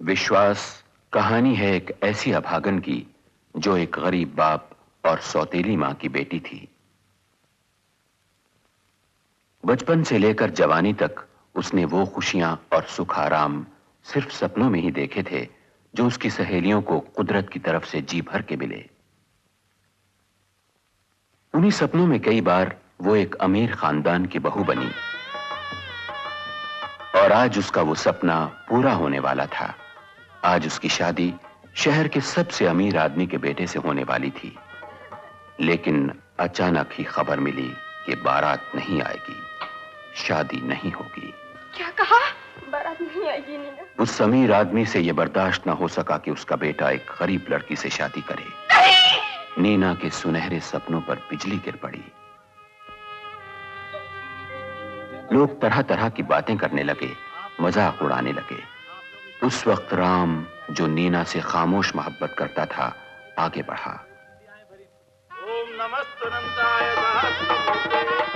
विश्वास कहानी है एक ऐसी अभागन की जो एक गरीब बाप और सौतेली मां की बेटी थी। बचपन से लेकर जवानी तक उसने वो खुशियां और सुख आराम सिर्फ सपनों में ही देखे थे जो उसकी सहेलियों को कुदरत की तरफ से जी भर के मिले। उन्हीं सपनों में कई बार वो एक अमीर खानदान की बहू बनी और आज उसका वो सपना पूरा होने वाला था। आज उसकी शादी शहर के सबसे अमीर आदमी के बेटे से होने वाली थी, लेकिन अचानक ही खबर मिली कि बारात नहीं आएगी, शादी नहीं होगी। क्या कहा? बारात नहीं आएगी नीना? उस अमीर आदमी से यह बर्दाश्त न हो सका कि उसका बेटा एक गरीब लड़की से शादी करे। नीना के सुनहरे सपनों पर बिजली गिर पड़ी। लोग तरह तरह की बातें करने लगे, मजाक उड़ाने लगे। उस वक्त राम, जो नीना से खामोश मोहब्बत करता था, आगे बढ़ा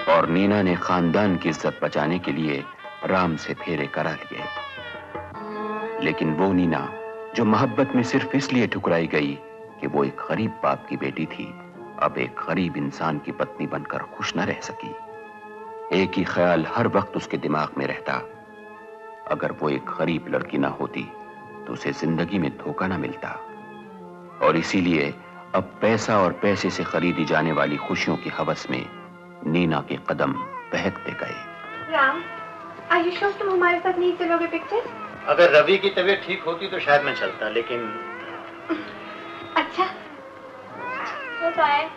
और नीना ने खानदान की इज्जत बचाने के लिए राम से फेरे करा लिए। लेकिन वो नीना जो मोहब्बत में सिर्फ इसलिए ठुकराई गई कि वो एक गरीब बाप की बेटी थी, अब एक गरीब इंसान की पत्नी बनकर खुश न रह सकी। एक ही ख्याल हर वक्त उसके दिमाग में रहता, अगर वो एक गरीब लड़की ना होती तो उसे जिंदगी में धोखा ना मिलता। और इसीलिए अब पैसा और पैसे से खरीदी जाने वाली खुशियों की हवस में नीना के कदम बहकते गए। राम, आर यू श्योर तुम हमारे साथ नहीं चलोगे पिक्चर? अगर रवि की तबीयत ठीक होती तो शायद मैं चलता, लेकिन अच्छा तो आए।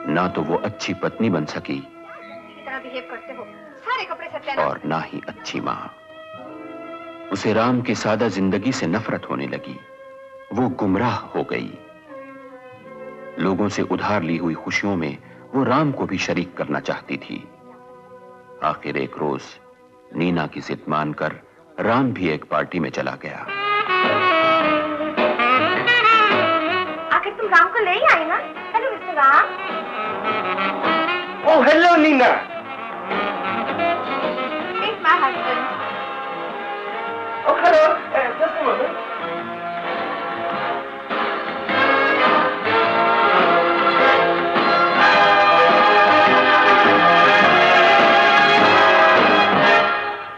ना तो वो अच्छी पत्नी बन सकी इतना बिहेव करते हो, सारे कपड़े सत्यानाश। और ना ही अच्छी मां। उसे राम की सादा जिंदगी से नफरत होने लगी। वो गुमराह हो गई। लोगों से उधार ली हुई खुशियों में वो राम को भी शरीक करना चाहती थी। आखिर एक रोज नीना की जिद मानकर राम भी एक पार्टी में चला गया। आखिर तुम राम को ले ही आए ना? Hello mister Ram. Oh, hello, Nina. He's my husband. Oh, hello. Just a moment.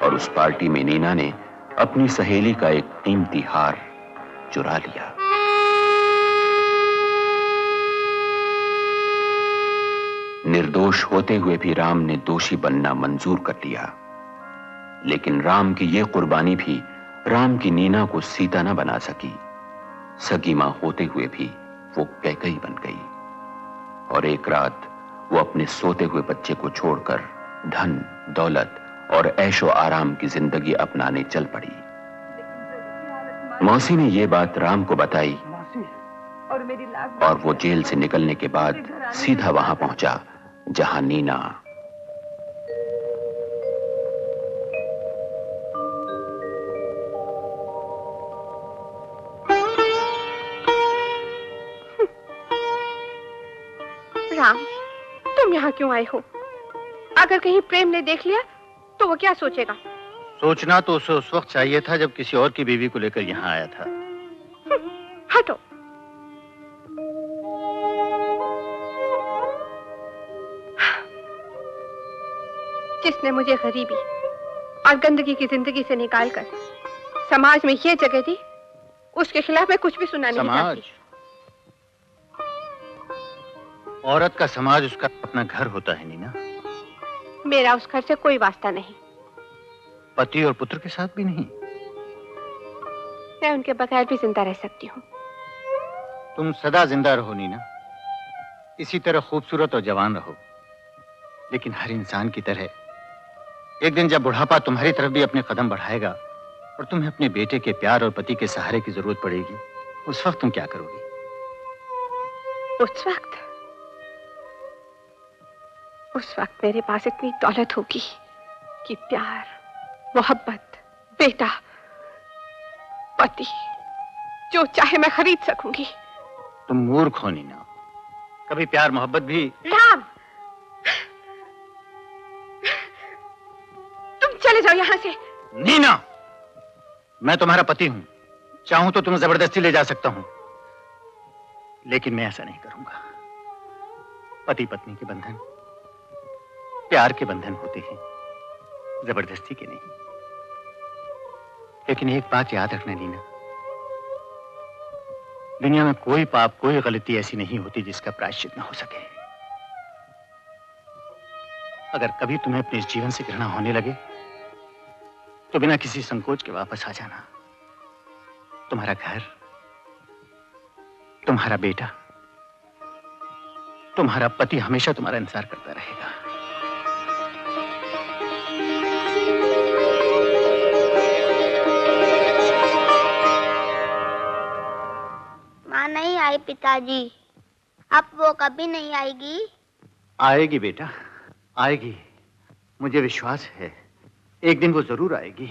और उस पार्टी में नीना ने अपनी सहेली का एक कीमती हार चुरा लिया। निर्दोष होते हुए भी राम ने दोषी बनना मंजूर कर लिया। लेकिन राम की यह कुर्बानी भी राम की नीना को सीता न बना सकी। सगी मां होते हुए भी वो कैकई बन गई और एक रात वो अपने सोते हुए बच्चे को छोड़कर धन दौलत और ऐशो आराम की जिंदगी अपनाने चल पड़ी। मौसी ने यह बात राम को बताई और वो जेल से निकलने के बाद सीधा वहां पहुंचा जहां नीना राम, तुम यहाँ क्यों आए हो? अगर कहीं प्रेम ने देख लिया तो वो क्या सोचेगा? सोचना तो उसे उस वक्त चाहिए था जब किसी और की बीवी को लेकर यहाँ आया था। हटो। जिसने मुझे गरीबी और गंदगी की जिंदगी से निकालकर समाज में ये जगह दी, उसके खिलाफ मैं कुछ भी सुनना नहीं चाहती। औरत का समाज उसका अपना घर होता है नीना। मेरा उस घर से कोई वास्ता नहीं। पति और पुत्र के साथ भी नहीं? मैं उनके बगैर भी जिंदा रह सकती हूँ। तुम सदा जिंदा रहो नीना, इसी तरह खूबसूरत और जवान रहो। लेकिन हर इंसान की तरह एक दिन जब बुढ़ापा तुम्हारी तरफ भी अपने कदम बढ़ाएगा और तुम्हें अपने बेटे के प्यार और पति के सहारे की जरूरत पड़ेगी, उस वक्त तुम क्या करोगी? उस वक्त मेरे पास इतनी दौलत होगी कि प्यार, मोहब्बत, बेटा, पति, जो चाहे मैं खरीद सकूंगी। तुम मूर्ख हो नीना, कभी प्यार मोहब्बत भी। राम, तुम चले जाओ यहाँ से। नीना, मैं तुम्हारा पति हूं, चाहूं तो तुम्हें जबरदस्ती ले जा सकता हूं, लेकिन मैं ऐसा नहीं करूंगा। पति पत्नी के बंधन प्यार के बंधन होते हैं, जबरदस्ती के नहीं। लेकिन एक बात याद रखना नीना, दुनिया में कोई पाप, कोई गलती ऐसी नहीं होती जिसका प्रायश्चित न हो सके। अगर कभी तुम्हें अपने इस जीवन से घृणा होने लगे तो बिना किसी संकोच के वापस आ जाना। तुम्हारा घर, तुम्हारा बेटा, तुम्हारा पति हमेशा तुम्हारा इंतजार करता रहेगा। माँ नहीं आई पिताजी, अब वो कभी नहीं आएगी? आएगी बेटा, आएगी। मुझे विश्वास है, एक दिन वो जरूर आएगी।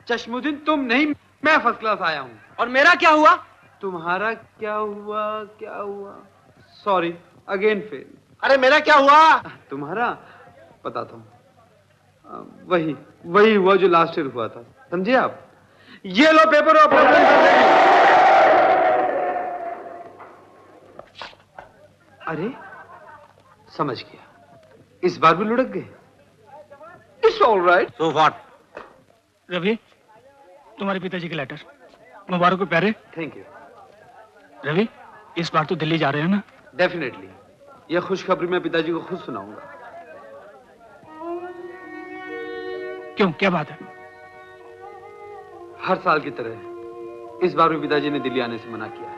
चश्मुद्दीन तुम नहीं, मैं फर्स्ट क्लास आया हूँ। और मेरा क्या हुआ? तुम्हारा क्या हुआ? क्या हुआ? Sorry, again fail. अरे मेरा क्या हुआ? तुम्हारा बताता हूँ, वही हुआ जो लास्ट ईयर हुआ था, समझे आप? ये लो पेपर और अपना अरे समझ गया, इस बार भी लुढ़क गए। It's all right. So what? Ravi, तुम्हारे पिताजी के लेटर। मुबारक हो प्यारे। Thank you. रवि, इस बार तो दिल्ली जा रहे हैं ना? डेफिनेटली। यह खुशखबरी मैं पिताजी को खुद सुनाऊंगा। क्यों, क्या बात है? हर साल की तरह इस बार भी पिताजी ने दिल्ली आने से मना किया है।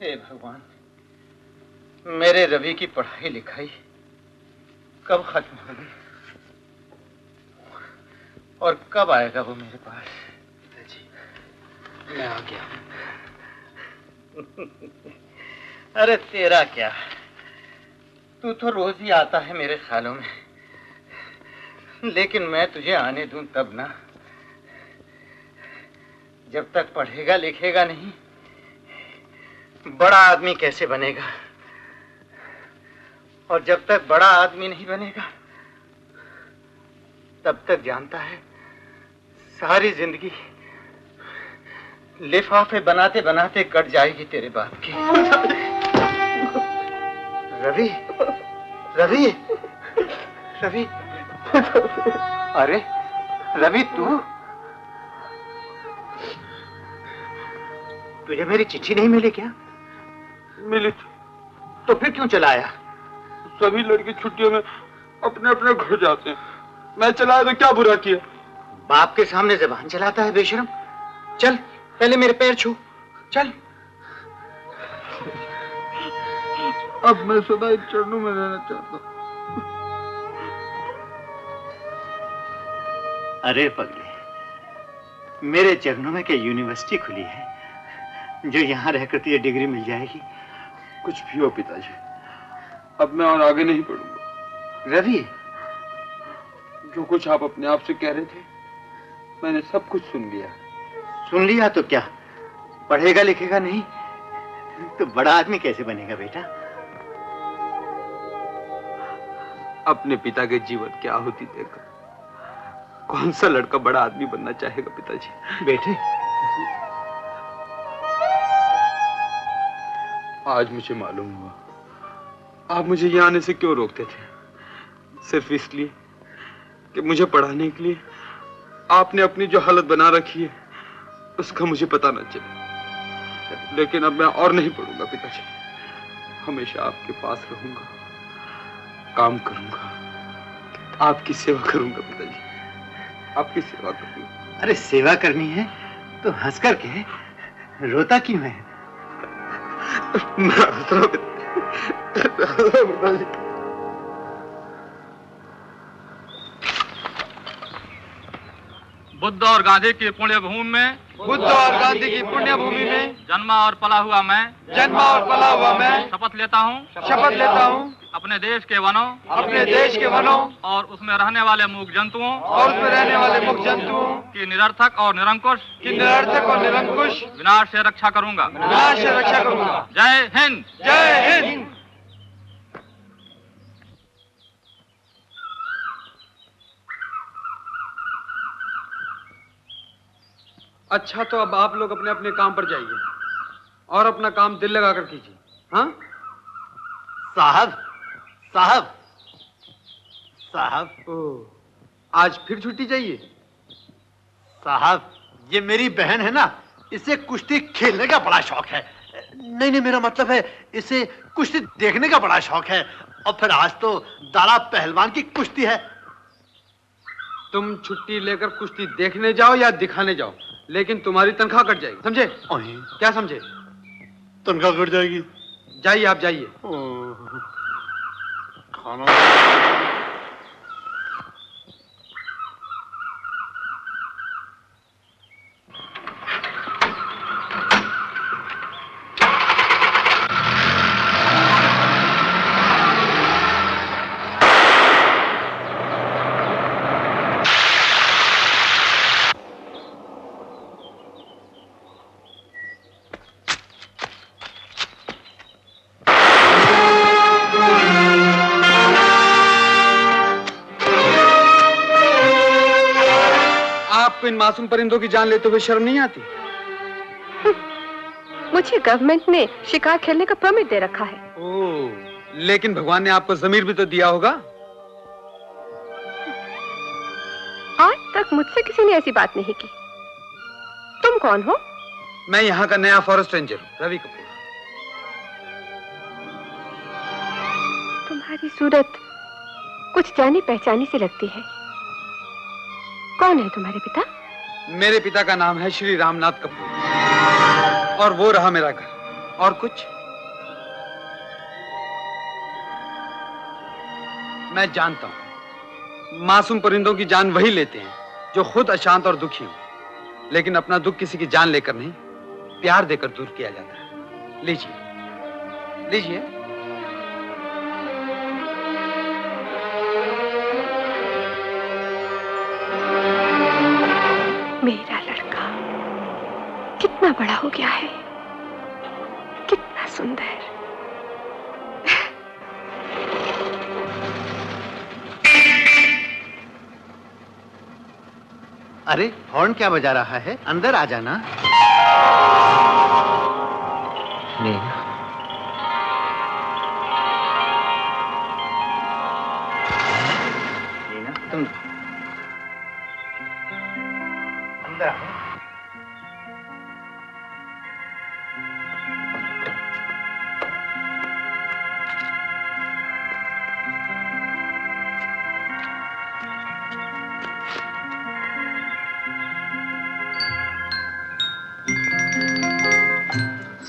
हे भगवान, मेरे रवि की पढ़ाई लिखाई कब खत्म होगी और कब आएगा वो मेरे पास? मैं आ गया। अरे तेरा क्या, तू तो रोज ही आता है मेरे ख्यालों में, लेकिन मैं तुझे आने दूं तब ना, जब तक पढ़ेगा लिखेगा नहीं बड़ा आदमी कैसे बनेगा? और जब तक बड़ा आदमी नहीं बनेगा तब तक जानता है सारी जिंदगी लिफाफे बनाते बनाते कट जाएगी तेरे बाप की। रवि, रवि, रवि, अरे रवि, तुझे मेरी चिट्ठी नहीं मिली क्या? मिली थी। तो फिर क्यों चला आया? सभी लड़के छुट्टियों में अपने अपने घर जाते हैं, मैं चलाया तो क्या बुरा किया? बाप के सामने ज़बान चलाता है बेशरम। चल पहले मेरे पैर छू, चल। अब मैं सदा इन चरणों में रहना चाहता हूँ। अरे पगले, मेरे चरणों में क्या यूनिवर्सिटी खुली है जो यहाँ रहकर तुझे डिग्री मिल जाएगी? कुछ भी हो पिताजी, अब मैं और आगे नहीं पढ़ूंगा। रवि, जो कुछ आप अपने आप से कह रहे थे मैंने सब कुछ सुन लिया। सुन लिया तो क्या, पढ़ेगा लिखेगा नहीं तो बड़ा आदमी कैसे बनेगा बेटा? अपने पिता के जीवन की आहुति देकर कौन सा लड़का बड़ा आदमी बनना चाहेगा पिताजी? बेटे, आज मुझे मालूम हुआ आप मुझे यहाँ आने से क्यों रोकते थे। सिर्फ इसलिए कि मुझे पढ़ाने के लिए आपने अपनी जो हालत बना रखी है उसका मुझे पता न चले। लेकिन अब मैं और नहीं पढ़ूंगा पिताजी, हमेशा आपके पास रहूंगा, काम करूंगा, आपकी सेवा करूंगा पिताजी, आपकी सेवा करूंगा। अरे सेवा करनी है तो हंस कर के, रोता क्यों है? मैं हंस रहा हूं पिताजी। बुद्ध और गांधी की पुण्य भूमि में, बुद्ध और गांधी की पुण्य भूमि में जन्मा और पला हुआ मैं, शपथ लेता हूँ अपने देश के वनों और उसमें रहने वाले मूक जंतुओं की निरर्थक और निरंकुश विनाश से रक्षा करूंगा। जय हिंद। जय हिंद। अच्छा, तो अब आप लोग अपने अपने काम पर जाइए और अपना काम दिल लगाकर कीजिए। हाँ साहब, साहब, साहब। ओह, आज फिर छुट्टी चाहिए? साहब, ये मेरी बहन है ना, इसे कुश्ती खेलने का बड़ा शौक है। नहीं, मेरा मतलब है इसे कुश्ती देखने का बड़ा शौक है। और फिर आज तो दारा पहलवान की कुश्ती है। तुम छुट्टी लेकर कुश्ती देखने जाओ या दिखाने जाओ, लेकिन तुम्हारी तनख्वाह कट जाएगी, समझे? क्या समझे? तनख्वाह कट जाएगी? जाइए, आप जाइए। खाना इन मासूम परिंदों की जान लेते हुए शर्म नहीं आती? मुझे गवर्नमेंट ने शिकार खेलने का परमिट दे रखा है। ओह, लेकिन भगवान ने आपको ज़मीर भी तो दिया होगा। आज तक मुझसे किसी ने ऐसी बात नहीं की। तुम कौन हो? मैं यहाँ का नया फॉरेस्ट रेंजर हूँ, रवि कपूर। तुम्हारी सूरत कुछ जानी पहचानी सी लगती है। कौन है तुम्हारे पिता? मेरे पिता का नाम है श्री रामनाथ कपूर, और वो रहा मेरा घर। और कुछ? मैं जानता हूं मासूम परिंदों की जान वही लेते हैं जो खुद अशांत और दुखी हो, लेकिन अपना दुख किसी की जान लेकर नहीं, प्यार देकर दूर किया जाता है। लीजिए लीजिए। मेरा लड़का कितना बड़ा हो गया है, कितना सुंदर। अरे हॉर्न क्या बजा रहा है? अंदर आ जाना। नीना, नीना तुम अंदर आओ।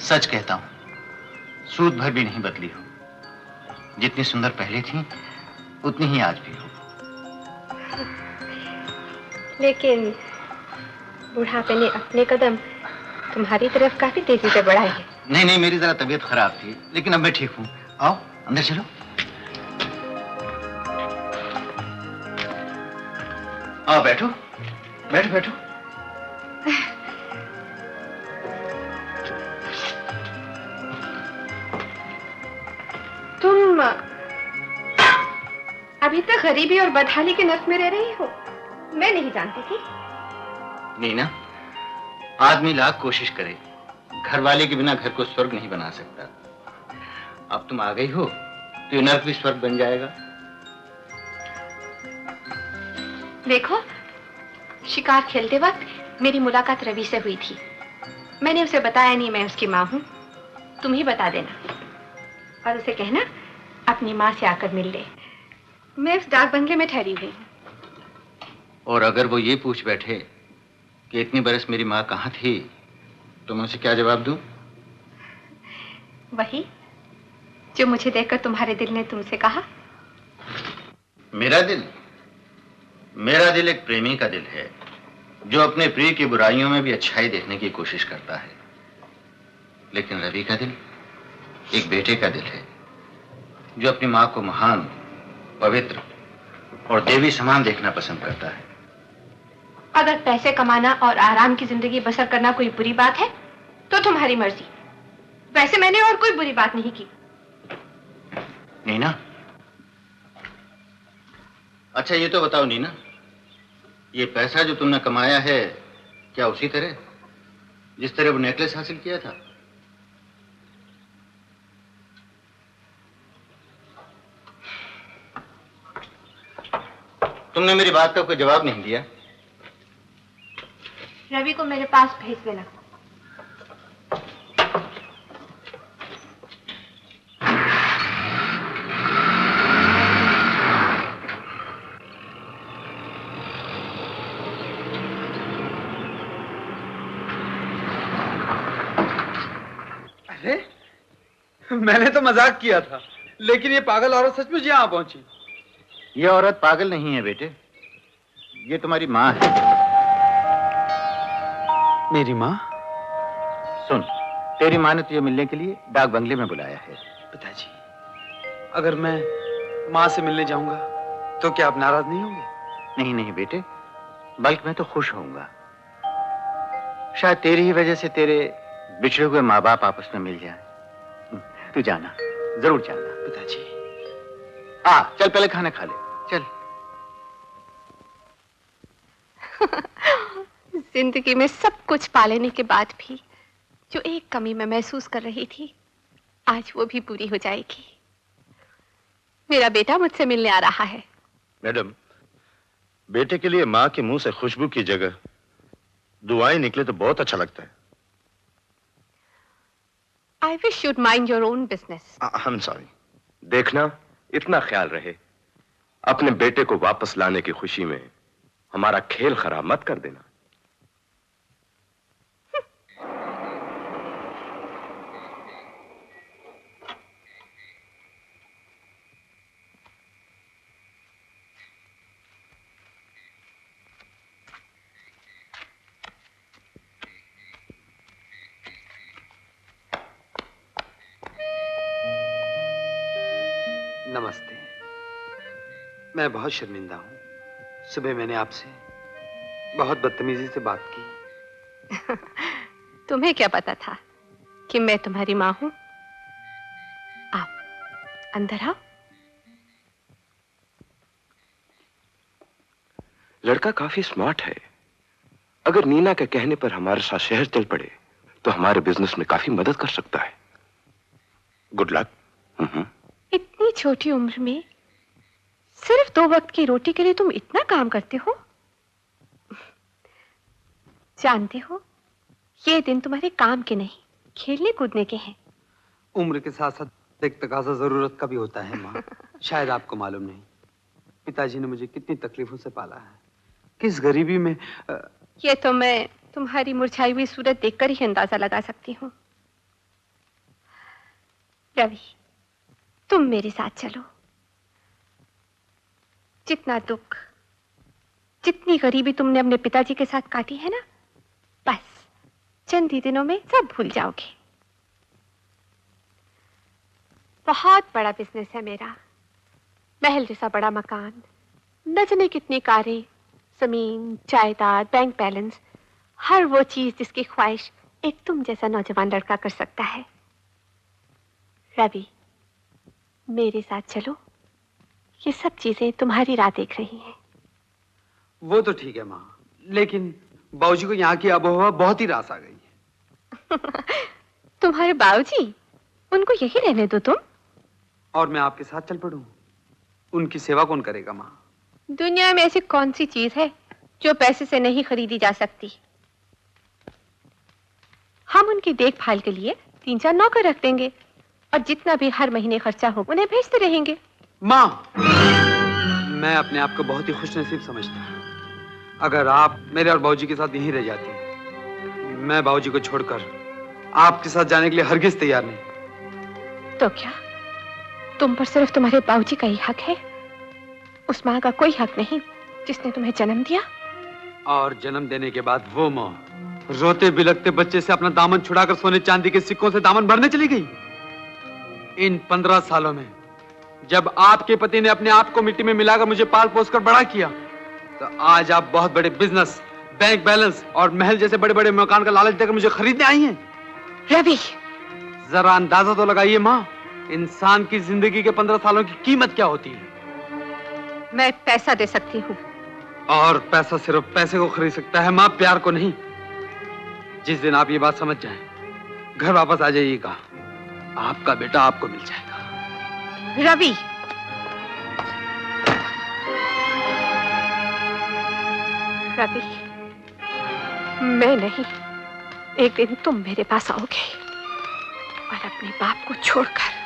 सच कहता हूं, सूद भर भी नहीं बदली हो। जितनी सुंदर पहले थी उतनी ही आज भी हो। लेकिन बुढ़ापे ने अपने कदम तुम्हारी तरफ काफी तेजी से बढ़ाए हैं। नहीं नहीं, मेरी जरा तबीयत खराब थी, लेकिन अब मैं ठीक हूं। आओ अंदर चलो। आओ बैठो बैठो बैठो। तुम अभी तक गरीबी और बदहाली के नर्क में रह रही हो, मैं नहीं जानती थी। नीना, आदमी लाख कोशिश करे, घर वाले के बिना घर को स्वर्ग नहीं बना सकता। अब तुम आ गई हो तो ये नर्क भी स्वर्ग बन जाएगा। देखो, शिकार खेलते वक्त मेरी मुलाकात रवि से हुई थी। मैंने उसे बताया नहीं मैं उसकी माँ हूँ। तुम ही बता देना और उसे कहना अपनी माँ से आकर मिल ले। मैं उस डाक बंगले में ठहरी हुई हूँ। और अगर वो ये पूछ बैठे कि इतनी बरस मेरी माँ कहाँ थी, तो मैं उसे क्या जवाब दूं? वही जो मुझे देखकर तुम्हारे दिल ने तुमसे कहा। मेरा दिल एक प्रेमी का दिल है, जो अपने प्रिय की बुराइयों में भी अच्छाई देखने की कोशिश करता है। लेकिन रवि का दिल एक बेटे का दिल है, जो अपनी माँ को महान, पवित्र और देवी समान देखना पसंद करता है। अगर पैसे कमाना और आराम की जिंदगी बसर करना कोई बुरी बात है तो तुम्हारी मर्जी। वैसे मैंने और कोई बुरी बात नहीं की। नीना, अच्छा ये तो बताओ नीना, ये पैसा जो तुमने कमाया है, क्या उसी तरह जिस तरह वो नेकलेस हासिल किया था? तुमने मेरी बात का कोई जवाब नहीं दिया। रवि को मेरे पास भेज देना। अरे, मैंने तो मजाक किया था, लेकिन ये पागल औरत सचमुच यहाँ पहुंची। ये औरत पागल नहीं है बेटे, ये तुम्हारी माँ है। मेरी माँ? सुन, तेरी माँ ने तुझे मिलने के लिए डाक बंगले में बुलाया है। पिताजी, अगर मैं माँ से मिलने जाऊंगा तो क्या आप नाराज नहीं होंगे? नहीं नहीं बेटे, बल्कि मैं तो खुश होऊंगा। शायद तेरी ही वजह से तेरे बिछड़े हुए माँ बाप आपस में मिल जाए। तू जाना, जरूर जाना। पिताजी, चल पहले खाना खा ले, चल। जिंदगी में सब कुछ पा लेने के बाद भी जो एक कमी मैं महसूस कर रही थी, आज वो भी पूरी हो जाएगी। मेरा बेटा मुझसे मिलने आ रहा है। मैडम, बेटे के लिए माँ के मुंह से खुशबू की जगह दुआएं निकले तो बहुत अच्छा लगता है। I wish you'd mind your own business. I'm sorry. देखना, इतना ख्याल रहे, अपने बेटे को वापस लाने की खुशी में हमारा खेल खराब मत कर देना। मैं बहुत शर्मिंदा हूँ। सुबह मैंने आपसे बहुत बदतमीजी से बात की। तुम्हें क्या पता था कि मैं तुम्हारी माँ हूँ? आप अंदर आओ। लड़का काफी स्मार्ट है। अगर नीना के कहने पर हमारे साथ शहर चल पड़े तो हमारे बिजनेस में काफी मदद कर सकता है। Good luck. इतनी छोटी उम्र में सिर्फ 2 वक्त की रोटी के लिए तुम इतना काम करते हो? जानते हो, ये दिन तुम्हारे काम के नहीं, खेलने कूदने के हैं। उम्र के साथ साथ एक तकाजा जरूरत का भी होता है माँ। शायद आपको मालूम नहीं, पिताजी ने मुझे कितनी तकलीफों से पाला है, किस गरीबी में। ये तो मैं तुम्हारी मुरझाई हुई सूरत देखकर ही अंदाजा लगा सकती हूँ। रवि, तुम मेरे साथ चलो। जितना दुख, जितनी गरीबी तुमने अपने पिताजी के साथ काटी है ना, बस चंद ही दिनों में सब भूल जाओगे। बहुत बड़ा बिजनेस है मेरा, महल जैसा बड़ा मकान, न जाने कितनी कारें, जमीन, जायदाद, बैंक बैलेंस, हर वो चीज जिसकी ख्वाहिश एक तुम जैसा नौजवान लड़का कर सकता है। रवि, मेरे साथ चलो, ये सब चीजें तुम्हारी राह देख रही हैं। वो तो ठीक है माँ, लेकिन बाबूजी को यहाँ की आबोहवा बहुत ही रास आ गई है। तुम्हारे बाबूजी? उनको यही रहने दो तुम। और मैं आपके साथ चल पड़ूं? उनकी सेवा कौन करेगा माँ? दुनिया में ऐसी कौन सी चीज है जो पैसे से नहीं खरीदी जा सकती? हम उनकी देखभाल के लिए 3-4 नौकर रख देंगे और जितना भी हर महीने खर्चा हो उन्हें भेजते रहेंगे। माँ, मैं अपने आप को बहुत ही खुशनसीब समझता हूँ। अगर आप मेरे और बाबूजी के साथ यहीं रह जाती, मैं बाबूजी को छोड़कर आपके साथ जाने के लिए हरगिज तैयार नहीं। तो क्या तुम पर सिर्फ तुम्हारे बाबूजी का ही हक है? उस माँ का कोई हक नहीं जिसने तुम्हें जन्म दिया? और जन्म देने के बाद वो माँ रोते बिलखते बच्चे से अपना दामन छुड़ाकर सोने चांदी के सिक्कों से दामन भरने चली गई। इन 15 सालों में जब आपके पति ने अपने आप को मिट्टी में मिलाकर मुझे पाल पोस कर बड़ा किया, तो आज आप बहुत बड़े बिजनेस, बैंक बैलेंस और महल जैसे बड़े बड़े मकान का लालच देकर मुझे खरीदने आई हैं। रवि, जरा अंदाजा तो लगाइए माँ, इंसान की जिंदगी के 15 सालों की कीमत क्या होती है? मैं पैसा दे सकती हूँ। और पैसा सिर्फ पैसे को खरीद सकता है माँ, प्यार को नहीं। जिस दिन आप ये बात समझ जाएं, घर वापस आ जाइएगा, आपका बेटा आपको मिल जाएगा। रवि, रवि, मैं नहीं, एक दिन तुम मेरे पास आओगे और अपने बाप को छोड़कर।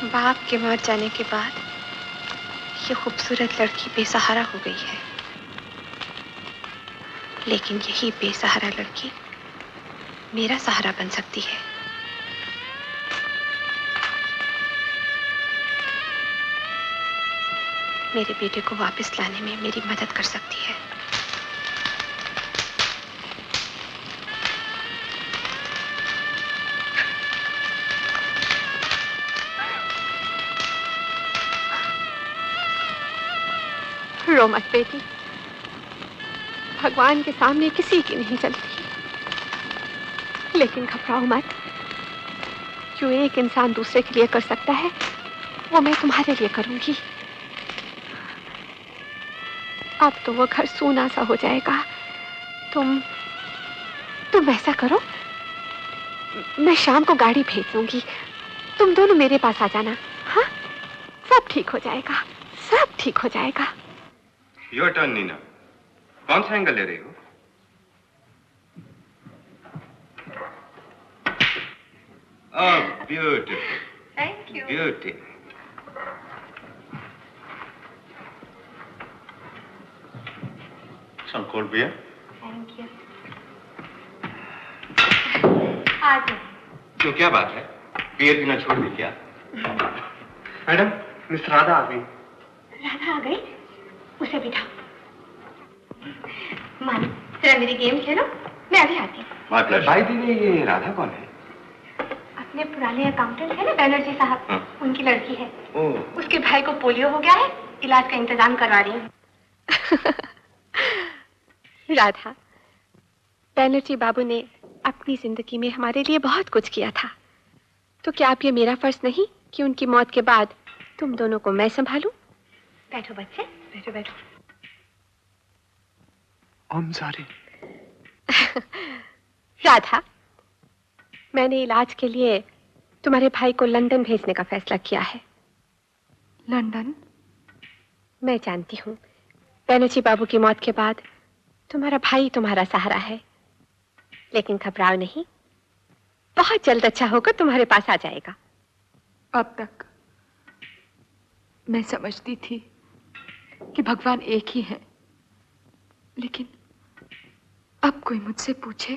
बाप के मर जाने के बाद ये खूबसूरत लड़की बेसहारा हो गई है, लेकिन यही बेसहारा लड़की मेरा सहारा बन सकती है। मेरे बेटे को वापस लाने में मेरी मदद कर सकती है। रो मत बेटी, भगवान के सामने किसी की नहीं चलती, लेकिन घबराओ मत। जो एक इंसान दूसरे के लिए कर सकता है वो मैं तुम्हारे लिए करूंगी। अब तो वो घर सूना सा हो जाएगा। तुम ऐसा करो, मैं शाम को गाड़ी भेज दूंगी, तुम दोनों मेरे पास आ जाना। हाँ, सब ठीक हो जाएगा, सब ठीक हो जाएगा। योर टर्न नीना, कौन सा एंगल ले रही हो? Beautiful. Thank you. Beauty. Some cold beer? Thank you. आज क्यों, क्या बात है? बियर पीना छोड़ दी क्या? मैडम, मिस राधा आ गई। राधा आ गई? उसे बिठाओ। मानो जरा मेरी गेम खेलो, मैं अभी आती हूँ। भाई दीदी, ये राधा कौन है? अपने पुराने अकाउंटेंट है ना बैनर्जी साहब, उनकी लड़की है। ओह। उसके भाई को पोलियो हो गया है, इलाज का इंतजाम करवा रही हूँ। राधा, बैनर्जी बाबू ने अपनी जिंदगी में हमारे लिए बहुत कुछ किया था, तो क्या आप ये मेरा फर्ज नहीं कि उनकी मौत के बाद तुम दोनों को मैं संभालूं? बैठो बच्चे, बैठो बैठो। I'm sorry. राधा, मैंने इलाज के लिए तुम्हारे भाई को लंदन भेजने का फैसला किया है। लंदन? मैं जानती हूँ बैनर्जी बाबू की मौत के बाद तुम्हारा भाई तुम्हारा सहारा है, लेकिन घबराओ नहीं, बहुत जल्द अच्छा होकर तुम्हारे पास आ जाएगा। अब तक मैं समझती थी कि भगवान एक ही है, लेकिन अब कोई मुझसे पूछे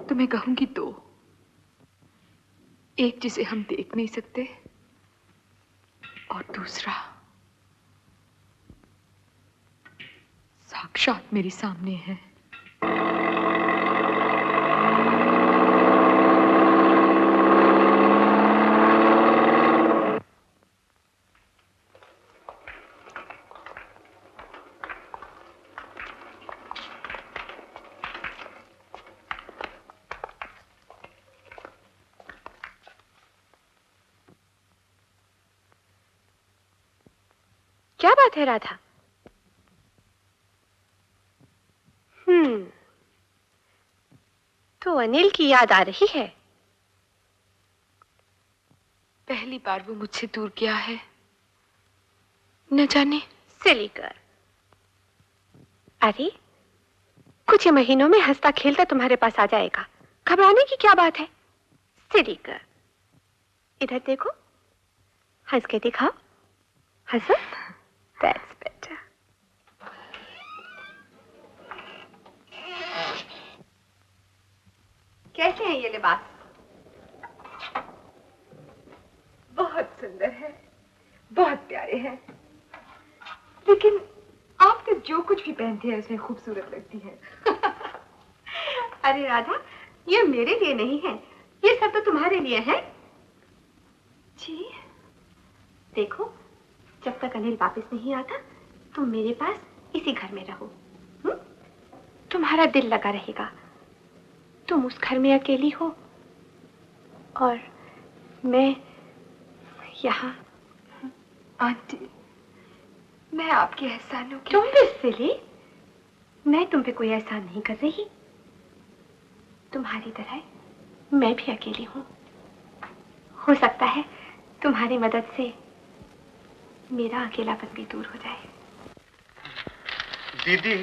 तो मैं कहूंगी दो, एक जिसे हम देख नहीं सकते और दूसरा साक्षात मेरे सामने है। क्या बात है राधा? तो अनिल की याद आ रही है? पहली बार वो मुझसे दूर गया है, न जाने। Silly girl. अरे कुछ ही महीनों में हंसता खेलता तुम्हारे पास आ जाएगा, घबराने की क्या बात है? सिली गर्ल, इधर देखो, हंस के दिखाओ, हंसो। That's better. कैसे हैं ये लिबास? बहुत सुंदर है, बहुत प्यारे हैं, लेकिन आप तो जो कुछ भी पहनते हैं उसमें खूबसूरत लगती हैं। अरे राधा, ये मेरे लिए नहीं है, ये सब तो तुम्हारे लिए है। जी देखो, जब तक अनिल वापस नहीं आता तुम मेरे पास इसी घर में रहो। तुम्हारा दिल लगा रहेगा, तुम उस घर में अकेली हो और मैं यहाँ। आंटी, मैं आपके एहसानों की। तुम भी सिली, मैं तुम पे कोई एहसान नहीं कर रही, तुम्हारी तरह मैं भी अकेली हूँ। हो सकता है तुम्हारी मदद से मेरा अकेलापन भी दूर हो जाए। दीदी,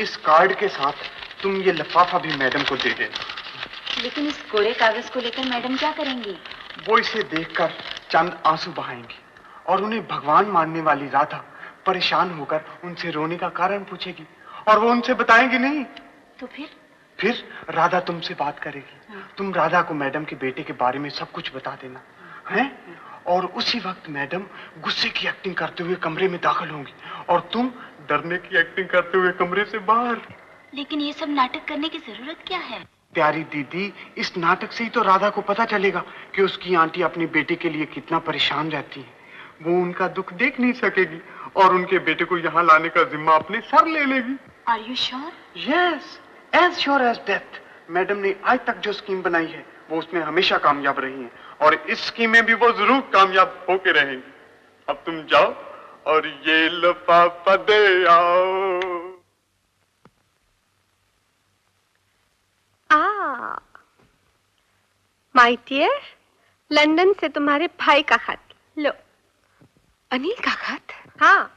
इस कार्ड के साथ तुम ये लिफाफा भी मैडम को दे देना। लेकिन इस कोरे कागज को लेकर मैडम क्या करेंगी? वो इसे देखकर चंद आंसू बहाएंगी और उन्हें भगवान मानने वाली राधा परेशान होकर उनसे रोने का कारण पूछेगी और वो उनसे बताएंगी नहीं। तो फिर राधा तुमसे बात करेगी। तुम राधा को मैडम के बेटे के बारे में सब कुछ बता देना है, और उसी वक्त मैडम गुस्से की एक्टिंग करते हुए कमरे में दाखिल होंगी और तुम डरने की एक्टिंग करते हुए कमरे से बाहर। लेकिन ये सब नाटक करने की जरूरत क्या है? प्यारी दीदी, इस नाटक से ही तो राधा को पता चलेगा कि उसकी आंटी अपने बेटे के लिए कितना परेशान रहती है। वो उनका दुख देख नहीं सकेगी और उनके बेटे को यहाँ लाने का जिम्मा अपने सर ले लेगी। Are you sure? Yes, as sure as death। Madam ने आज तक जो स्कीम बनाई है वो उसमें हमेशा कामयाब रही है और इस स्कीम में भी वो जरूर कामयाब होके रहेंगी। अब तुम जाओ और ये लिफाफा दे आओ। माय डियर, लंदन से तुम्हारे भाई का खत लो। अनिल का खत? हाँ।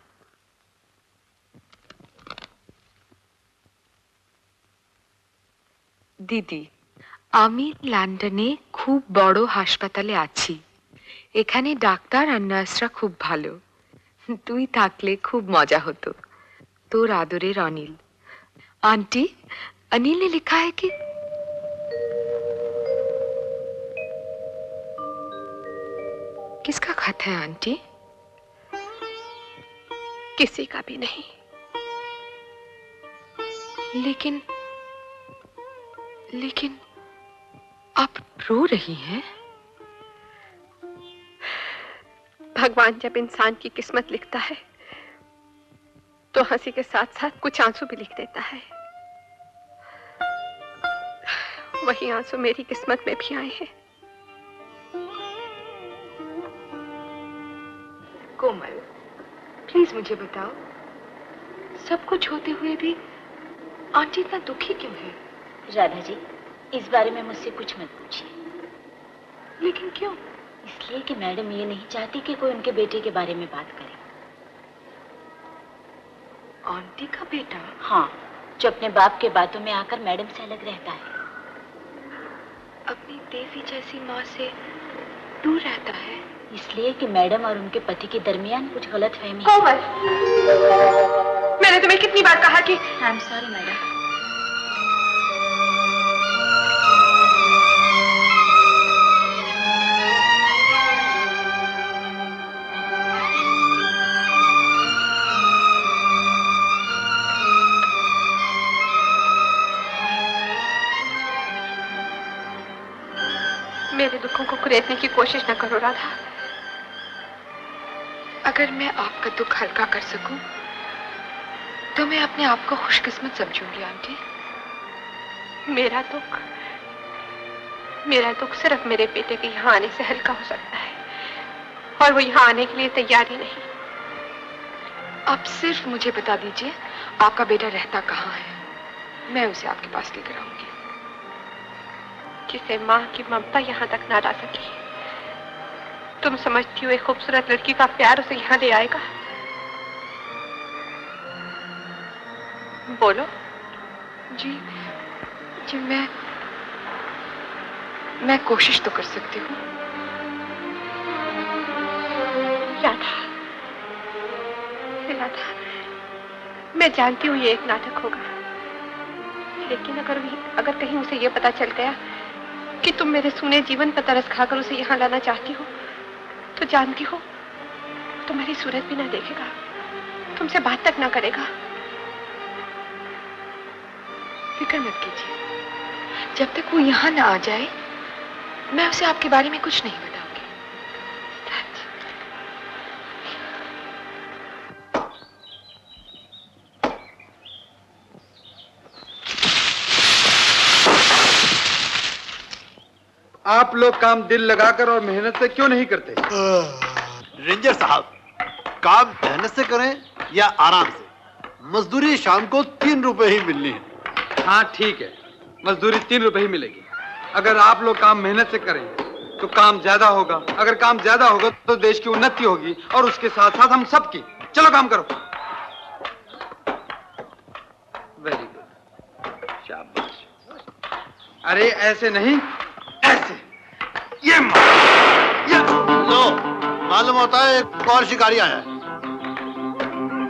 দিদি, আমি লন্ডনে খুব বড় হাসপাতালে আছি। এখানে ডাক্তার আর নার্সরা খুব ভালো। তুই থাকলে খুব মজা হতো। তোর আদরের অনিল। आंटी, अनिल ने लिखा है कि किसका खत है आंटी? किसी का भी नहीं। लेकिन आप रो रही हैं? भगवान जब इंसान की किस्मत लिखता है तो हंसी के साथ साथ कुछ आंसू भी लिख देता है। वही आंसू मेरी किस्मत में भी आए हैं। कोमल, प्लीज मुझे बताओ, सब कुछ होते हुए भी आंटी इतना दुखी क्यों है? राधा जी, इस बारे में मुझसे कुछ मत पूछिए। लेकिन क्यों? इसलिए कि मैडम ये नहीं चाहती कि कोई उनके बेटे के बारे में बात करे। आंटी का बेटा? हाँ, जो अपने बाप के बातों में आकर मैडम से अलग रहता है। अपनी देवी जैसी माँ से दूर रहता है। इसलिए कि मैडम और उनके पति के दरमियान कुछ गलतफहमी। कोमल, मैंने तुम्हें कितनी बार कहा कि आई एम सॉरी मैडम। मेरे दुखों को कुरेदने की कोशिश न करो राधा। अगर मैं आपका दुख हल्का कर सकूं, तो मैं अपने आप को खुशकिस्मत समझूंगी आंटी। मेरा दुख सिर्फ मेरे बेटे के यहाँ आने से हल्का हो सकता है, और वो यहाँ आने के लिए तैयार ही नहीं। आप सिर्फ मुझे बता दीजिए आपका बेटा रहता कहाँ है, मैं उसे आपके पास लेकर आऊंगी। जिसे माँ की ममता यहाँ तक ना ला सकी, तुम समझती हो एक खूबसूरत लड़की का प्यार उसे यहाँ ले आएगा? बोलो। जी मैं कोशिश तो कर सकती हूँ। राधा, मैं जानती हूँ ये एक नाटक होगा, लेकिन अगर कहीं उसे ये पता चल गया कि तुम मेरे सूने जीवन पर तरस खाकर उसे यहाँ लाना चाहती हो, तो जानती हो तुम्हारी सूरत भी ना देखेगा, तुमसे बात तक ना करेगा। फिक्र मत कीजिए, जब तक वो यहाँ ना आ जाए मैं उसे आपके बारे में कुछ नहीं बताऊंगी। आप लोग काम दिल लगाकर और मेहनत से क्यों नहीं करते? रेंजर साहब, काम मेहनत से करें या आराम से, मजदूरी शाम को 3 रुपए ही मिलनी है। हाँ ठीक है, मजदूरी 3 रुपए ही मिलेगी। अगर आप लोग काम मेहनत से करें तो काम ज्यादा होगा, अगर काम ज्यादा होगा तो देश की उन्नति होगी और उसके साथ साथ हम सबकी। चलो काम करो। वेरी गुड, शाबाश। अरे ऐसे नहीं, ऐसे। ये लो, मालूम होता है एक और शिकारी आया है।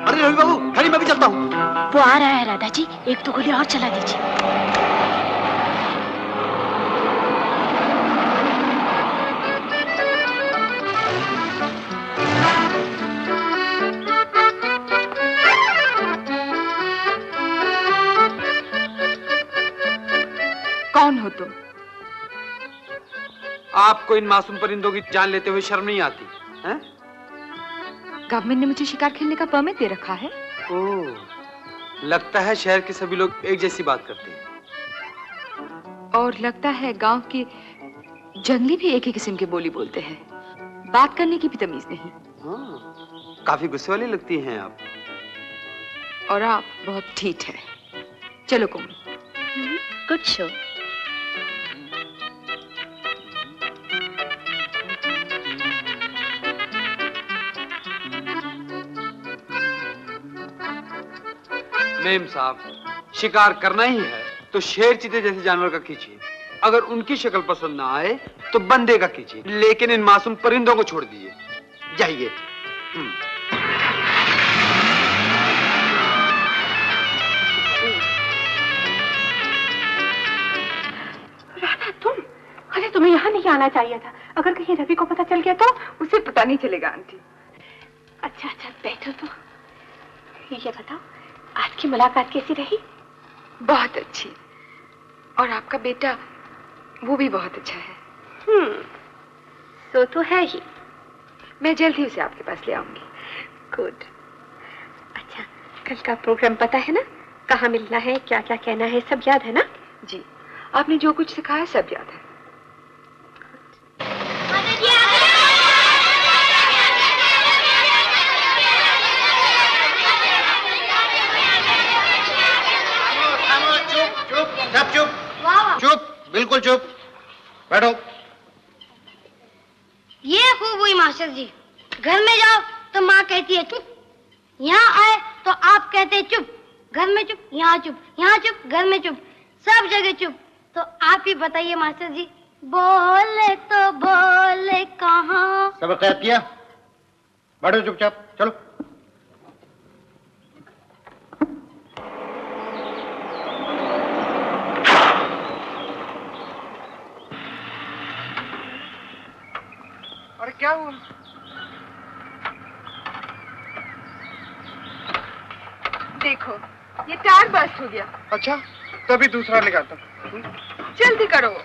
अरे रवि बाबू, खड़ी मैं भी चलता हूँ। वो आ रहा है राधा जी, 1-2 गोली और चला दीजिए। कौन हो तुम? आपको इन मासूम परिंदों की जान लेते हुए शर्म नहीं आती हैं? गवर्नमेंट ने मुझे शिकार खेलने का परमिट दे रखा है। ओह, लगता है शहर के सभी लोग एक जैसी बात करते हैं। और लगता है गांव के जंगली भी एक ही किस्म की बोली बोलते हैं, बात करने की भी तमीज नहीं। हाँ, काफी गुस्से वाली लगती हैं आप। और आप बहुत ठीक है। चलो कोमल। Good show. मेम साहब, शिकार करना ही है तो शेर चीते जैसे जानवर का कीजिए। अगर उनकी शक्ल पसंद ना आए तो बंदे का कीजिए, लेकिन इन मासूम परिंदों को छोड़ दीजिए। जाइए। राधा तुम, अरे तुम्हें यहाँ नहीं आना चाहिए था। अगर कहीं रवि को पता चल गया तो? उसे पता नहीं चलेगा आंटी। अच्छा अच्छा बैठो। तो ये बताओ आज की मुलाकात कैसी रही? बहुत अच्छी। और आपका बेटा वो भी बहुत अच्छा है। सो तो है ही। मैं जल्द ही उसे आपके पास ले आऊंगी। गुड। अच्छा कल का प्रोग्राम पता है ना? कहाँ मिलना है, क्या क्या कहना है, सब याद है ना? जी, आपने जो कुछ सिखाया सब याद है। सब चुप, चुप, बिल्कुल चुप। बैठो। ये खूब हुई मास्टर जी। घर में जाओ तो माँ कहती है चुप, यहाँ आए तो आप कहते हैं चुप। घर में चुप, यहाँ चुप, यहाँ चुप, घर में चुप, सब जगह चुप। तो आप ही बताइए मास्टर जी, बोले तो बोले कहाँ? सबक याद किया? बैठो चुपचाप, चलो। अरे क्या हुआ? देखो ये टायर बस्ट हो गया। अच्छा तभी दूसरा लगाता। जल्दी करो।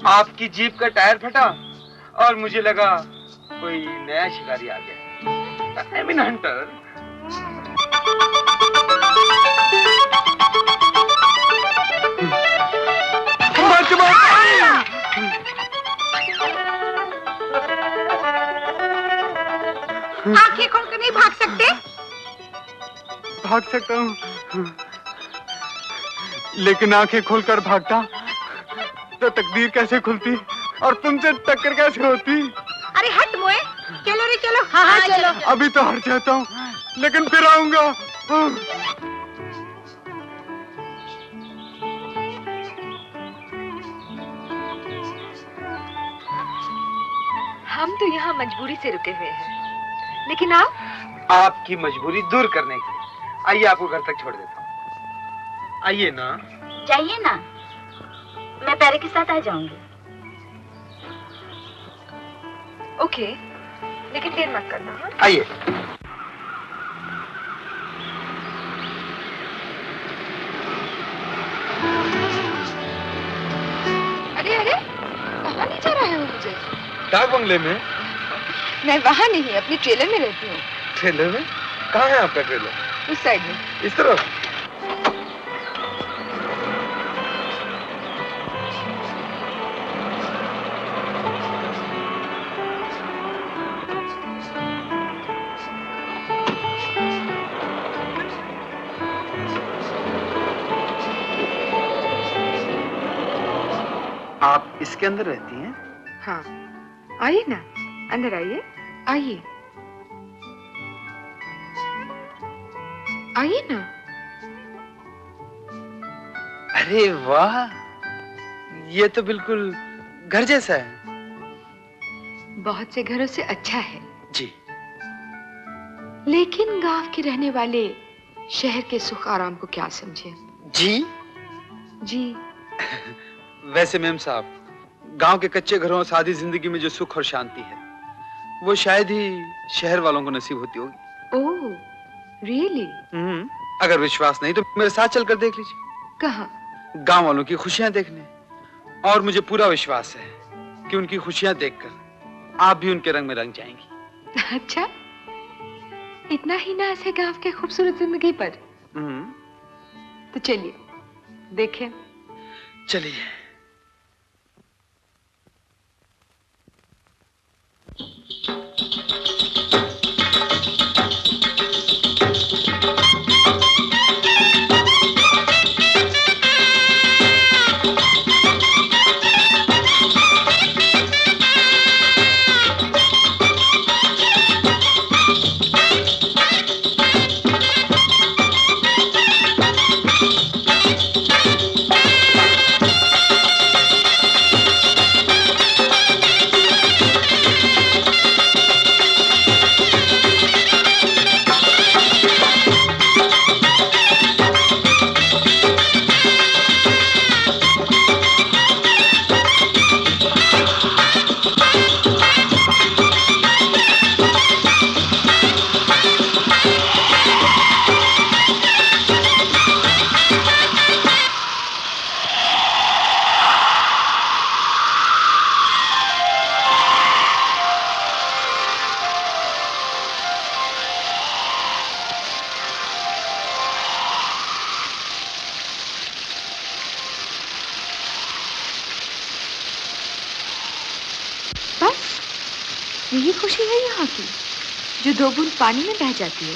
आपकी जीप का टायर फटा और मुझे लगा कोई नया शिकारी आ गया। I mean Hunter. आंखें खोलकर नहीं भाग सकते? भाग सकता हूँ, लेकिन आंखें खोलकर भागता तो तकदीर कैसे खुलती और तुमसे टक्कर कैसे होती? अरे हट मोए, चलो रे चलो। हाँ चलो। अभी तो हार जाता हूँ, लेकिन फिर आऊंगा। हम तो यहाँ मजबूरी से रुके हुए हैं, लेकिन आप? आपकी मजबूरी दूर करने के लिए आइए, आपको घर तक छोड़ देता हूँ। आइए ना। जाइए ना, मैं पैरे के साथ आ जाऊंगी। ओके, लेकिन देर मत करना। हाँ? आइए। अरे अरे, कहाँ ले जा रहा है वो मुझे? डाक बंगले में। मैं वहाँ नहीं, अपनी ट्रेलर में रहती हूँ। ट्रेलर में? कहाँ है आपका ट्रेलर? उस साइड में। इस तरफ? आप इसके अंदर रहती हैं? हाँ, आइए ना, अंदर आइए, आइए, आइए ना। अरे वाह, ये तो बिल्कुल घर जैसा है। बहुत से घरों से अच्छा है जी, लेकिन गांव के रहने वाले शहर के सुख आराम को क्या समझे? जी जी। वैसे मैम साहब, गांव के कच्चे घरों और सादी जिंदगी में जो सुख और शांति है, वो शायद ही शहर वालों को नसीब होती होगी। ओह, रियली? अगर विश्वास नहीं तो मेरे साथ चलकर देख लीजिए। कहाँ? गांव वालों की खुशियां देखने। और मुझे पूरा विश्वास है कि उनकी खुशियां देखकर आप भी उनके रंग में रंग जाएंगी। अच्छा, इतना ही नाज है गांव के खूबसूरत जिंदगी पर? तो चलिए देखें। चलिए। यही खुशी है यहाँ की, जो 2 बूंद पानी में बह जाती है।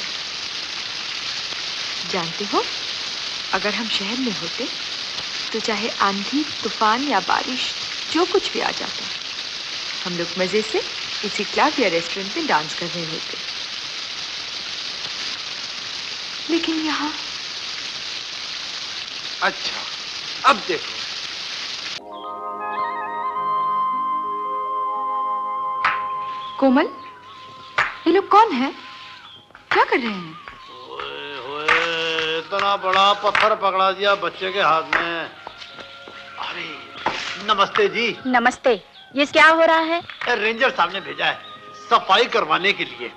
जानते हो, अगर हम शहर में होते तो चाहे आंधी, तूफान या बारिश, जो कुछ भी आ जाता, हम लोग मजे से इसी क्लब या रेस्टोरेंट में डांस कर रहे होते। लेकिन यहाँ अच्छा, अब देखो। कोमल, ये लोग कौन है? क्या कर रहे हैं? ओए, इतना बड़ा पत्थर पकड़ा दिया बच्चे के हाथ में। अरे नमस्ते जी। नमस्ते। ये क्या हो रहा है? रेंजर साहब ने भेजा है सफाई करवाने के लिए,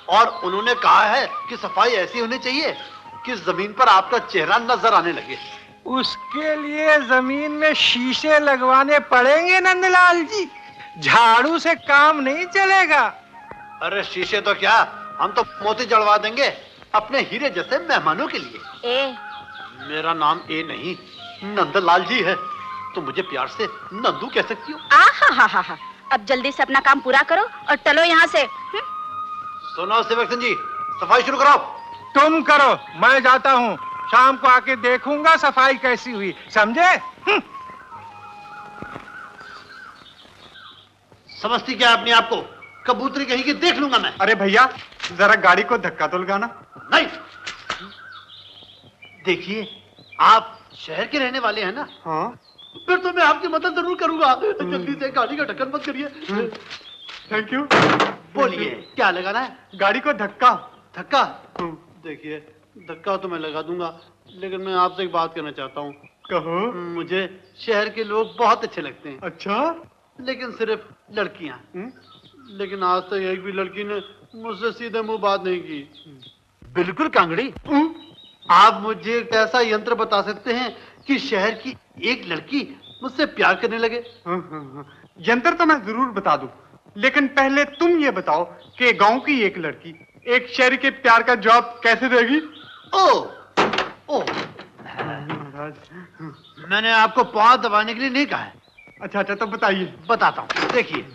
और उन्होंने कहा है कि सफाई ऐसी होनी चाहिए कि जमीन पर आपका चेहरा नजर आने लगे। उसके लिए जमीन में शीशे लगवाने पड़ेंगे नंदलाल जी, झाड़ू से काम नहीं चलेगा। अरे शीशे तो क्या, हम तो मोती जड़वा देंगे अपने हीरे जैसे मेहमानों के लिए। ए? मेरा नाम ए नहीं, नंदलाल जी है। तो मुझे प्यार से नंदू कह सकती हो। हा। अब जल्दी से अपना काम पूरा करो और टलो यहाँ से। सुनो सेवक सिंह जी, सफाई शुरू कराओ। तुम करो, मैं जाता हूँ। शाम को आके देखूंगा सफाई कैसी हुई, समझे? समझती क्या अपने आप को? कबूतरी कहीं की देख लूंगा मैं। अरे भैया, जरा गाड़ी को धक्का तो लगाना। नहीं, देखिए आप शहर के रहने वाले हैं ना? हाँ। फिर तो मैं आपकी मदद जरूर करूंगा। जल्दी से गाड़ी का ढक्कन बंद करिए। Thank you. बोलिए, क्या लगाना है? गाड़ी को धक्का। धक्का? देखिए, धक्का तो मैं लगा दूंगा, लेकिन मैं आपसे एक बात कहना चाहता हूँ। कहो। मुझे शहर के लोग बहुत अच्छे लगते हैं। अच्छा? लेकिन सिर्फ लड़कियां। लेकिन आज तक एक भी लड़की ने मुझसे सीधे मुंह बात नहीं की। बिल्कुल कांगड़ी, आप मुझे एक ऐसा यंत्र बता सकते हैं कि शहर की एक लड़की मुझसे प्यार करने लगे? यंत्र तो मैं जरूर बता दूं, लेकिन पहले तुम ये बताओ कि गांव की एक लड़की एक शहर के प्यार का जवाब कैसे देगी? ओ, मैंने आपको पांव दबाने के लिए नहीं कहा है। अच्छा, तो बताइए। बताता हूँ। देखिए,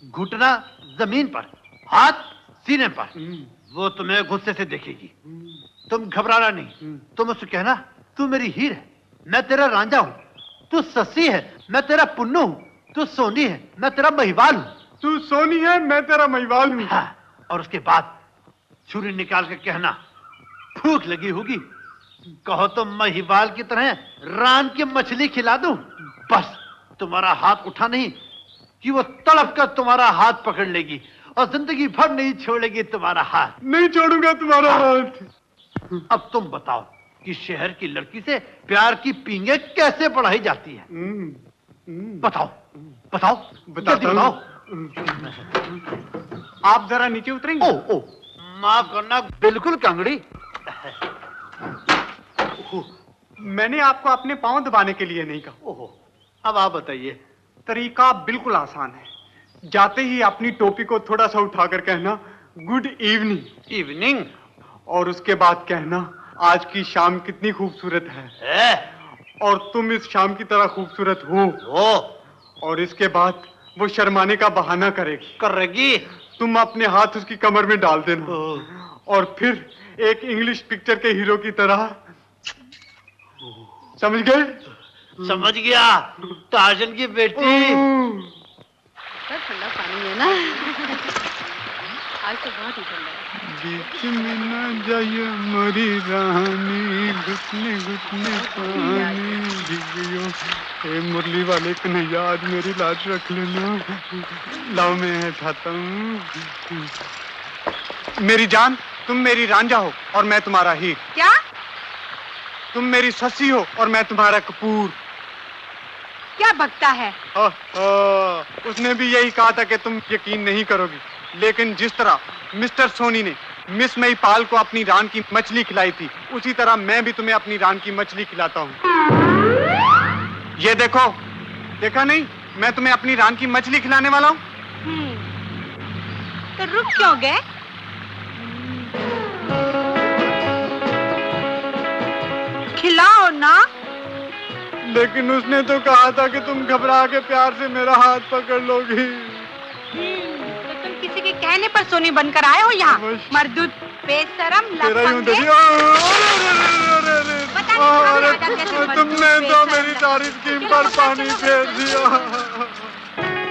घुटना जमीन पर, हाथ सीने पर, वो तुम्हें गुस्से से देखेगी। तुम घबराना नहीं, तुम उससे कहना, तू मेरी हीर है, मैं तेरा रांझा हूँ। तू सस्सी है, मैं तेरा पुन्नू हूँ। तू सोनी है, मैं तेरा महिवाल हूँ। तू सोनी है, मैं तेरा महिवाल हूँ। हाँ, और उसके बाद छुरी निकाल के कहना, भूख लगी होगी, कहो तो महिवाल की तरह रान की मछली खिला दूं। बस तुम्हारा हाथ उठा नहीं कि वो तड़प कर तुम्हारा हाथ पकड़ लेगी और जिंदगी भर नहीं छोड़ेगी तुम्हारा हाथ। नहीं छोड़ूंगा तुम्हारा हाथ। अब तुम बताओ कि शहर की लड़की से प्यार की पींगे कैसे बढ़ाई जाती है? बताओ बताओ बताओ। आप जरा नीचे उतरेंगे? ओ, माफ करना, बिल्कुल कांगड़ी। मैंने आपको अपने पांव दबाने के लिए नहीं कहा। ओहो, अब आप बताइए। तरीका बिल्कुल आसान है। जाते ही अपनी टोपी को थोड़ा सा उठाकर कहना, गुड इवनिंग। इवनिंग? और उसके बाद कहना, आज की शाम कितनी खूबसूरत है। और तुम इस शाम की तरह खूबसूरत हो। और इसके बाद वो शर्माने का बहाना करेगी। तुम अपने हाथ उसकी कमर में डाल देना और फिर एक इंग्लिश पिक्चर के हीरो की तरह, समझ गए? समझ गया, टार्जन की बेटी। ठंडा पानी है ना, आज तो बहुत ही ठंडा है। बीच में ना जाइए मेरी रानी, घुटने घुटने पानी भिगियो। ए मुरली वाले कन्हैया, आज मेरी लाज रख लेना। लाओ मैं खाता हूँ। मेरी जान, तुम मेरी रांझा हो और मैं तुम्हारा हीर। क्या? तुम मेरी सस्सी हो और मैं तुम्हारा कपूर। क्या बकता है? उसने भी यही कहा था कि तुम यकीन नहीं करोगी, लेकिन जिस तरह मिस्टर सोनी ने मिस महिपाल को अपनी रान की मछली खिलाई थी, उसी तरह मैं भी तुम्हें अपनी रान की मछली खिलाता हूँ। ये देखो, देखा नहीं? मैं तुम्हें अपनी रान की मछली खिलाने वाला हूँ। तो रुक क्यों गए? खिलाओ ना। लेकिन उसने तो कहा था कि तुम घबरा के प्यार से मेरा हाथ पकड़ लोगी। तो तुम किसी कहने पर सोनी बनकर आए हो यहाँ? मर्दूद, बेशरम, लफंगे। तुमने तो मेरी तारीफ की पर पानी फेर दिया।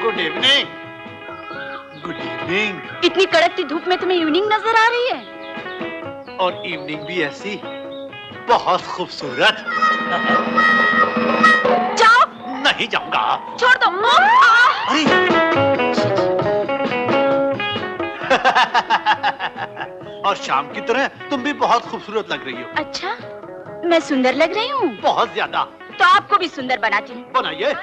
Good evening. Good evening. इतनी कड़कती धूप में तुम्हें इवनिंग नजर आ रही है? और इवनिंग भी ऐसी बहुत खूबसूरत। जाओ। नहीं जाऊंगा। छोड़ दो। और शाम की तरह तुम भी बहुत खूबसूरत लग रही हो। अच्छा, मैं सुंदर लग रही हूँ? बहुत ज्यादा। तो आपको भी सुंदर बनाती हूँ। बनाइए।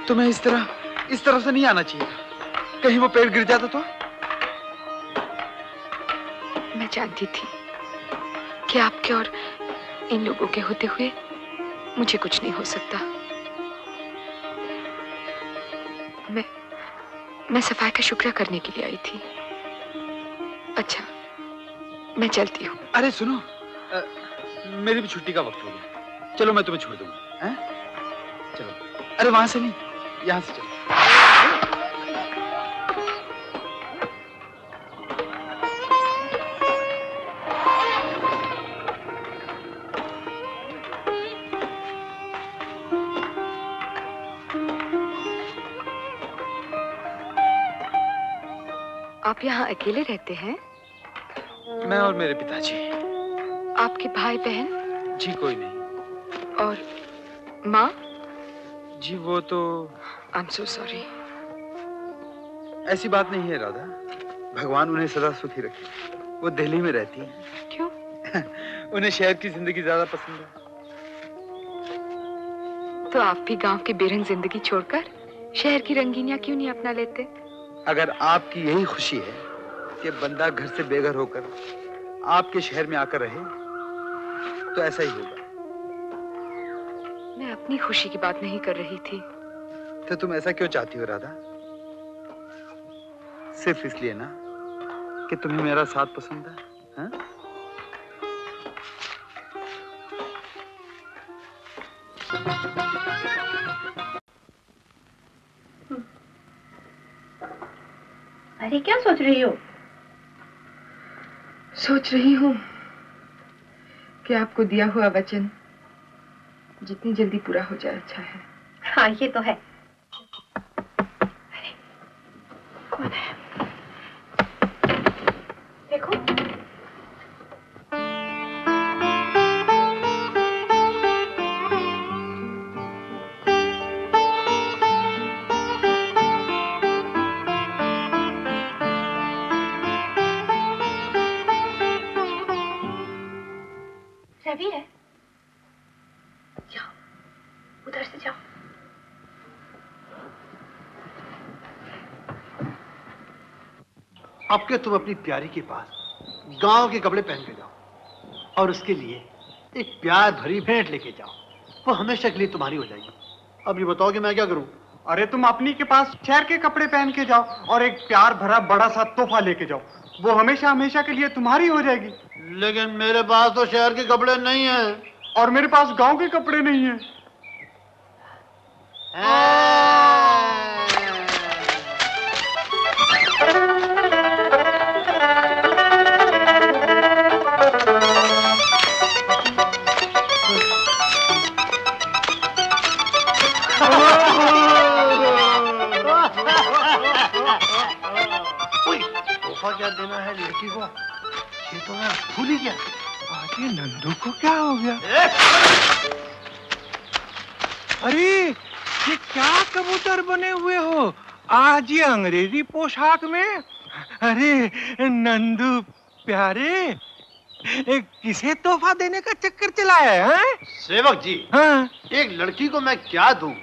तुम्हें इस तरह से नहीं आना चाहिए था। कहीं वो पेड़ गिर जाता तो? मैं जानती थी कि आपके और इन लोगों के होते हुए मुझे कुछ नहीं हो सकता। मैं सफाई का शुक्र करने के लिए आई थी। अच्छा, मैं चलती हूँ। अरे सुनो, मेरी भी छुट्टी का वक्त हो गया। चलो मैं तुम्हें छोड़ दूंगा। हैं? चलो। अरे वहां से नहीं, यहाँ से चलो। आप यहाँ अकेले रहते हैं? मैं और मेरे पिताजी। आपके भाई बहन? जी कोई नहीं। और माँ? जी वो तो I'm so sorry। ऐसी बात नहीं है राधा, भगवान उन्हें सदा सुखी रखे। वो दिल्ली में रहती हैं। क्यों? उन्हें शहर की जिंदगी ज्यादा पसंद है। तो आप भी गांव की बेरंग जिंदगी छोड़कर शहर की रंगीनियां क्यों नहीं अपना लेते? अगर आपकी यही खुशी है कि बंदा घर से बेघर होकर आपके शहर में आकर रहे, तो ऐसा ही होगा। मैं अपनी खुशी की बात नहीं कर रही थी। तो तुम ऐसा क्यों चाहती हो राधा? सिर्फ इसलिए ना कि तुम्हें मेरा साथ पसंद है? हाँ? अरे क्या सोच रही हो? सोच रही हूँ कि आपको दिया हुआ वचन जितनी जल्दी पूरा हो जाए अच्छा है। हाँ ये तो है। अरे कौन है? देखो। रवि है। जाओ उधर से जाओ। अब के तुम अपनी प्यारी के पास गांव के कपड़े पहन के जाओ और उसके लिए एक प्यार भरी भेंट लेके जाओ। वो हमेशा के लिए तुम्हारी हो जाएगी। अब ये बताओ कि मैं क्या करूं? अरे तुम अपनी के पास शहर के कपड़े पहन के जाओ और एक प्यार भरा बड़ा सा तोहफा लेके जाओ। वो हमेशा हमेशा के लिए तुम्हारी हो जाएगी। लेकिन मेरे पास तो शहर के कपड़े नहीं हैं। और मेरे पास गांव के कपड़े नहीं हैं। ये तो मैं भूल ही गया। आज ये नंदू को क्या हो गया? अरे ये क्या कबूतर बने हुए हो आज ये अंग्रेजी पोशाक में? अरे नंदू प्यारे, किसे तोहफा देने का चक्कर चलाया है? सेवक जी, हाँ? एक लड़की को मैं क्या दूं?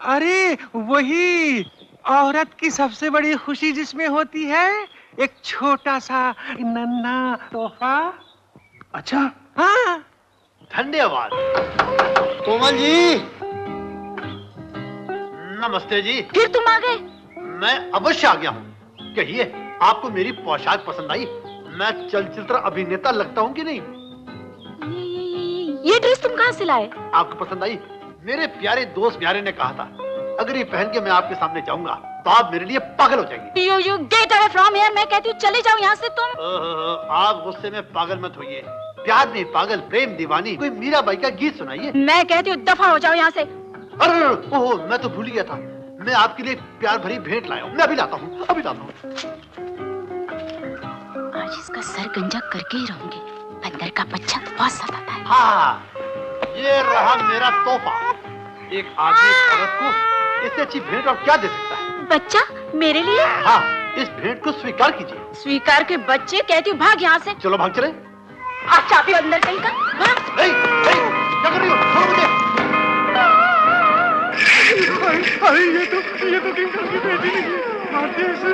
अरे वही औरत की सबसे बड़ी खुशी जिसमें होती है एक छोटा सा नन्हा तोहफा। अच्छा, हाँ। धन्यवाद। कोमल जी, नमस्ते जी। फिर तुम आ गए? मैं अवश्य आ गया हूँ। कहिए, आपको मेरी पोशाक पसंद आई? मैं चलचित्र अभिनेता लगता हूँ कि नहीं? ये ड्रेस तुम कहाँ से लाए? आपको पसंद आई? मेरे प्यारे दोस्त प्यारे ने कहा था अगर ये पहन के मैं आपके सामने जाऊंगा तो आप मेरे लिए पागल हो जाएंगे। You get away from here। मैं कहती हूँ चले जाओ यहाँ से तुम। आप गुस्से में पागल मत होइए। प्यार नहीं पागल, प्रेम दीवानी। कोई मीराबाई का गीत सुनाइए। मैं कहती हूँ दफा हो जाओ यहाँ से। अरे ओहो, मैं तो भूल गया था। मैं आपके लिए प्यार भरी भेंट लाया हूँ। मैं अभी लाता हूँ, अभी लाता हूँ। आज इसका सर गंजा करके ही रहूंगी। बंदर का बच्चा बहुत सताता है। हाँ, ये रहा मेरा तोहफा। एक आदमी औरत को इससे अच्छी भेंट और क्या दे सकता है? बच्चा मेरे लिए? हाँ, इस भेंट को स्वीकार कीजिए। स्वीकार के बच्चे, कहती हूँ भाग यहाँ से। चलो भाग चले। अच्छा भी अंदर कहीं का। क्या कर रही हो? छोड़ो मुझे। अरे ये तो किंकर की बेटी निकली। आते ऐसे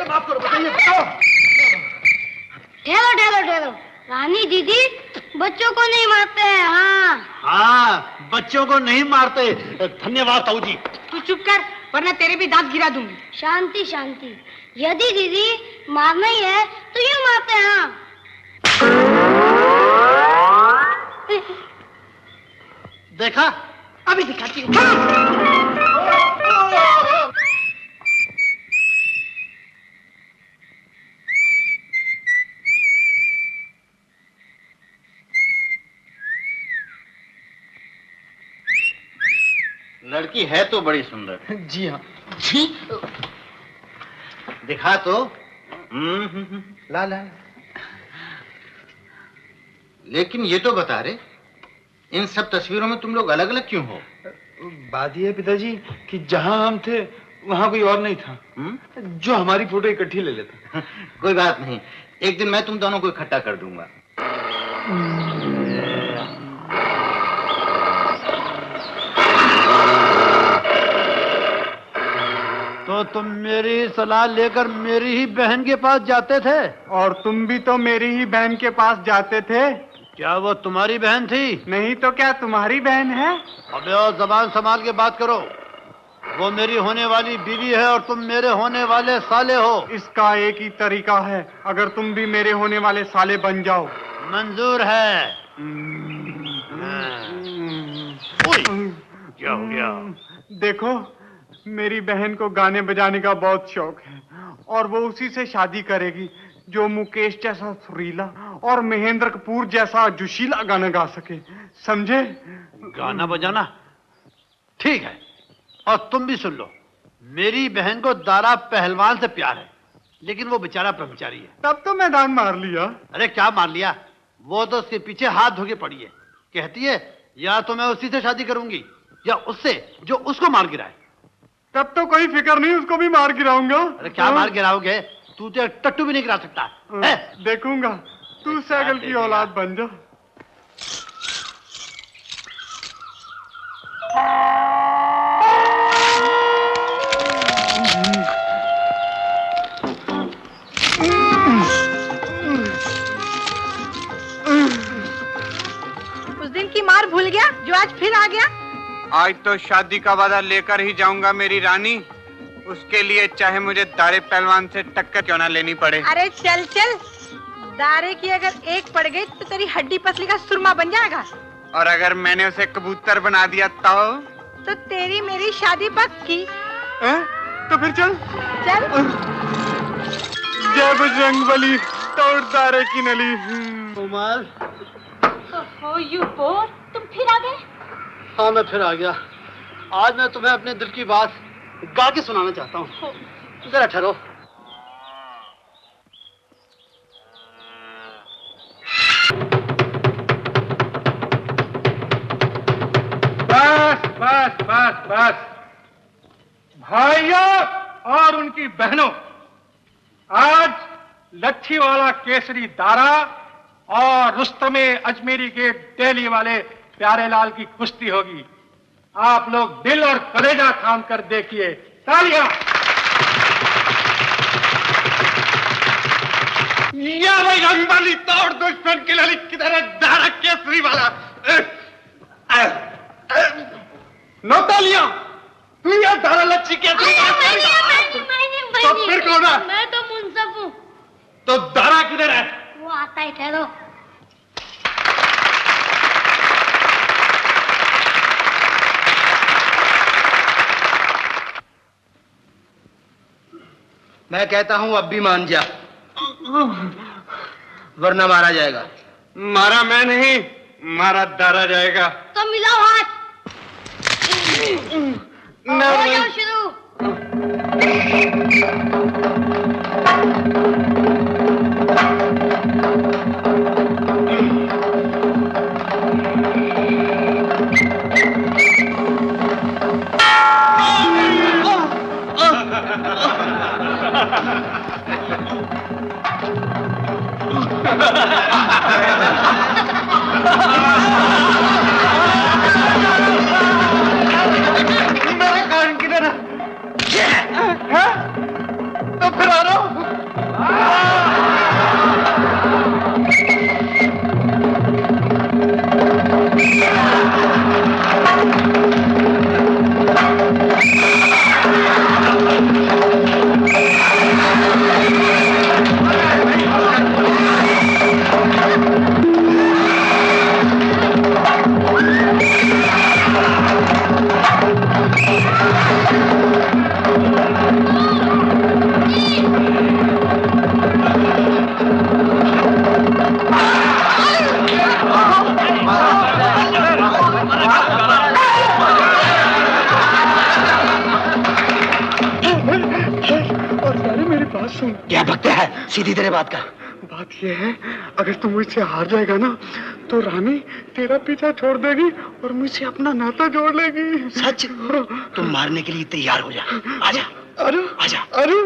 माफ करो, बताइए, बताओ। ठहरो। रानी दीदी बच्चों को नहीं मारते हैं। हाँ, बच्चों को नहीं मारते। धन्यवाद ताऊ जी। तू चुप कर, वरना तेरे भी दांत गिरा दूंगी। शांति। यदि दीदी मारना ही है तो यूं मारते हैं। हाँ। देखा? अभी दिखाती हूँ। लड़की है तो बड़ी सुंदर। जी हाँ। जी? दिखा तो। ला। लेकिन ये तो बता रहे, इन सब तस्वीरों में तुम लोग अलग अलग क्यों हो? बात यह है पिताजी कि जहां हम थे वहां कोई और नहीं था। जो हमारी फोटो इकट्ठी ले लेता। कोई बात नहीं, एक दिन मैं तुम दोनों को इकट्ठा कर दूंगा। तो तुम मेरी सलाह लेकर मेरी ही बहन के पास जाते थे? और तुम भी तो मेरी ही बहन के पास जाते थे। क्या वो तुम्हारी बहन थी? नहीं तो क्या तुम्हारी बहन है? अबे और जबान संभाल के बात करो। वो मेरी होने वाली बीवी है और तुम मेरे होने वाले साले हो। इसका एक ही तरीका है, अगर तुम भी मेरे होने वाले साले बन जाओ। मंजूर है। क्या हो गया? देखो, मेरी बहन को गाने बजाने का बहुत शौक है और वो उसी से शादी करेगी जो मुकेश जैसा सुरीला और महेंद्र कपूर जैसा जोशीला गाना गा सके। समझे? गाना बजाना ठीक है। और तुम भी सुन लो, मेरी बहन को दारा पहलवान से प्यार है, लेकिन वो बेचारा ब्रह्मचारी है। तब तो मैदान मार लिया। अरे क्या मार लिया? वो तो उसके पीछे हाथ धो के पड़ी है। कहती है या तो मैं उसी से शादी करूंगी या उससे जो उसको मार गिराए। तब तो कोई फिक्र नहीं, उसको भी मार गिराऊंगा। अरे क्या मार गिराओगे? तू तो टट्टू भी नहीं गिरा सकता है। देखूंगा, तू सैगल की औलाद बन जा। उस दिन की मार भूल गया जो आज फिर आ गया? आज तो शादी का वादा लेकर ही जाऊंगा मेरी रानी, उसके लिए चाहे मुझे दारे पहलवान से टक्कर क्यों ना लेनी पड़े। अरे चल दारे की अगर एक पड़ गई तो तेरी हड्डी पसली का सुरमा बन जाएगा। और अगर मैंने उसे कबूतर बना दिया तो तेरी मेरी शादी पक्की। तो फिर चल। जय बजरंगबली, तोड़ दारे की नली। कोमल, यू बोर, तुम फिर आ गए? हाँ मैं फिर आ गया। आज मैं तुम्हें अपने दिल की बात गा के सुनाना चाहता हूँ। जरा ठहरो। बस बस बस बस भाइयों और उनकी बहनों, आज लच्छीवाला केसरी दारा और रुस्तमे अजमेरी के डेली वाले प्यारेलाल की कुश्ती होगी। आप लोग दिल और कलेजा थाम कर देखिए। तालियां। या भाई रंगबाली तोड़ दुश्मन की लड़ी किधर है? दारा केसरी वाला। नो तालियां। तू या दारा लच्छी केसरी वाला? तो फिर कौन है? मैं तो मुंसफ हूँ। तो दारा किधर है? वो आता है, ठहरो। मैं कहता हूँ अब भी मान जा, वरना मारा जाएगा। मारा मैं नहीं, मारा दारा जाएगा। तो मिलाओ हाथ। हो जाओ शुरू। मेरे कान किधर है? तो फिर आ रहा हूं। क्या बकता है? सीधी तरह बात कर। बात ये है, अगर तू मुझसे हार जाएगा ना तो रानी तेरा पीछा छोड़ देगी और मुझसे अपना नाता जोड़ लेगी। सच? तुम मारने के लिए तैयार हो जा। आजा। अरे आजा। अरे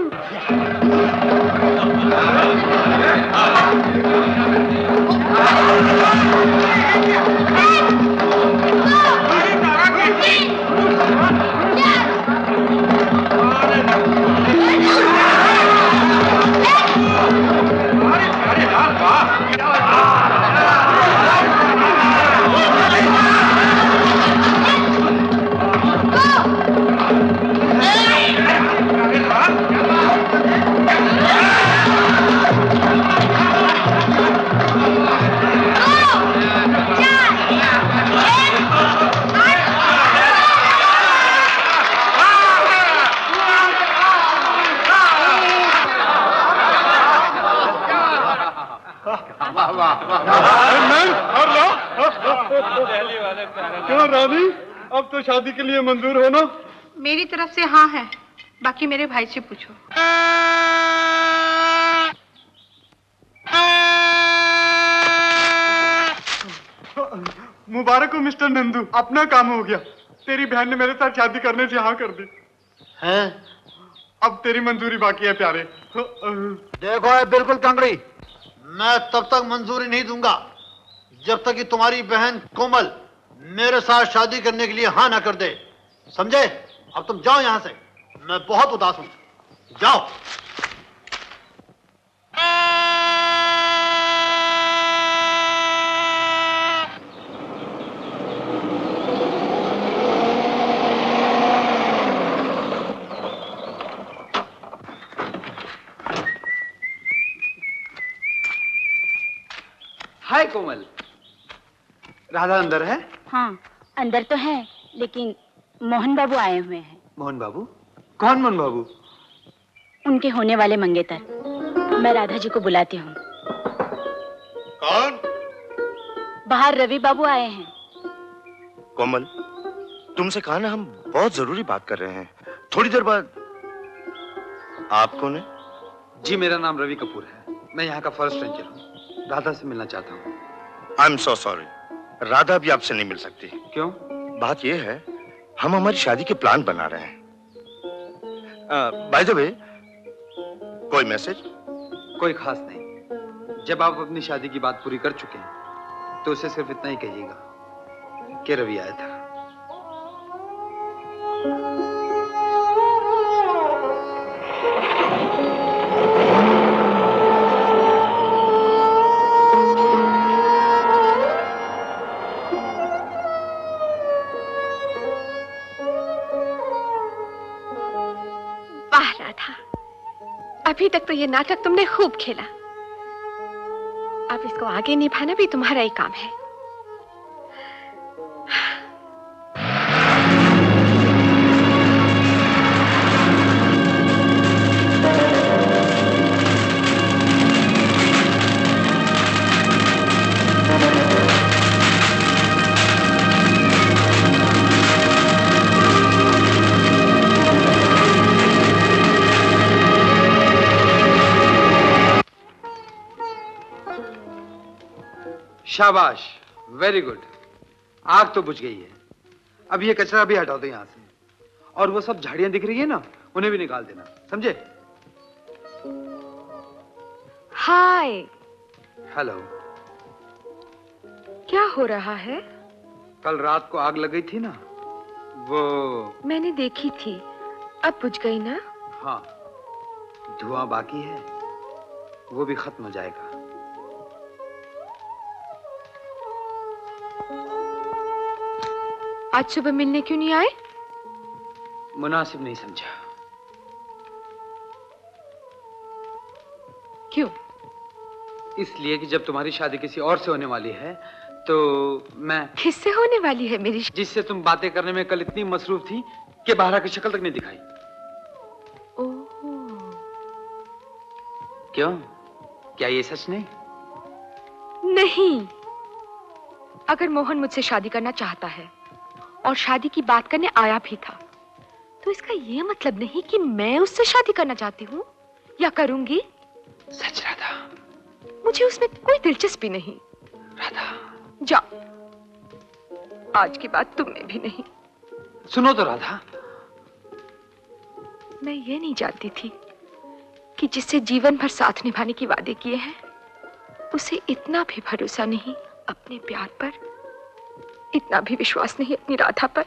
क्यों रानी, अब तो शादी के लिए मंजूर हो ना? मेरी तरफ से हाँ है, बाकी मेरे भाई से पूछो। मुबारक हो मिस्टर नंदू, अपना काम हो गया। तेरी बहन ने मेरे साथ शादी करने से हाँ कर दी है? अब तेरी मंजूरी बाकी है प्यारे। देखो है बिल्कुल कंगड़ी, मैं तब तक मंजूरी नहीं दूंगा जब तक कि तुम्हारी बहन कोमल मेरे साथ शादी करने के लिए हाँ ना कर दे, समझे? अब तुम जाओ यहां से, मैं बहुत उदास हूं। जाओ। हाय कोमल, राधा अंदर है? हाँ अंदर तो है, लेकिन मोहन बाबू आए हुए हैं। मोहन बाबू? कौन मोहन बाबू? उनके होने वाले मंगेतर। मैं राधा जी को बुलाती हूँ। कौन? बाहर रवि बाबू आए हैं। कोमल, तुमसे कहा ना, हम बहुत जरूरी बात कर रहे हैं, थोड़ी देर बाद। आप कौन है? जी मेरा नाम रवि कपूर है, मैं यहाँ का फर्स्ट रेंजर हूँ। राधा से मिलना चाहता हूँ। I am so sorry, Radha भी आपसे नहीं मिल सकती। क्यों? बात यह है, हम हमारी शादी के प्लान बना रहे हैं। बाय द वे, कोई मैसेज? कोई खास नहीं। जब आप अपनी शादी की बात पूरी कर चुके हैं तो उसे सिर्फ इतना ही कहिएगा कि रवि आया था। वाह राधा, अभी तक तो ये नाटक तुमने खूब खेला। अब इसको आगे निभाना भी तुम्हारा ही काम है। शाबाश, वेरी गुड। आग तो बुझ गई है। अब ये कचरा भी हटा दो यहाँ से, और वो सब झाड़ियां दिख रही है ना, उन्हें भी निकाल देना, समझे? हाय। हेलो। क्या हो रहा है? कल रात को आग लग गई थी ना, वो मैंने देखी थी, अब बुझ गई ना? हाँ, धुआं बाकी है, वो भी खत्म हो जाएगा। आज सुबह मिलने क्यों नहीं आए? मुनासिब नहीं समझा। क्यों? इसलिए कि जब तुम्हारी शादी किसी और से होने वाली है तो मैं। किससे होने वाली है मेरी? जिससे तुम बातें करने में कल इतनी मसरूफ थी कि बाहर की शक्ल तक नहीं दिखाई। ओह। क्यों? क्या ये सच नहीं? नहीं। अगर मोहन मुझसे शादी करना चाहता है और शादी की बात करने आया भी था, तो इसका ये मतलब नहीं कि मैं उससे शादी करना चाहती हूँ या करूंगी। सच राधा, मुझे उसमें कोई दिलचस्पी नहीं। राधा जाओ, आज की बात तुम में भी नहीं। सुनो तो राधा, मैं ये नहीं जानती थी कि जिससे जीवन भर साथ निभाने की वादे किए हैं, उसे इतना भी भरोसा नहीं अपने प्यार पर, इतना भी विश्वास नहीं अपनी राधा पर।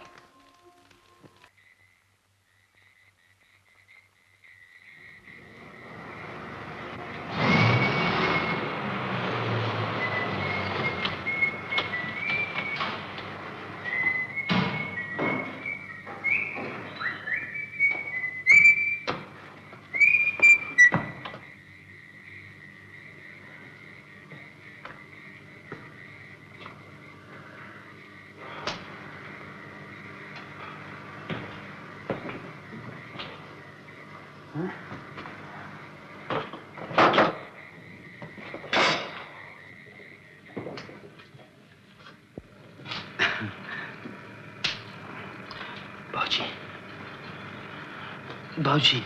बाबूजी,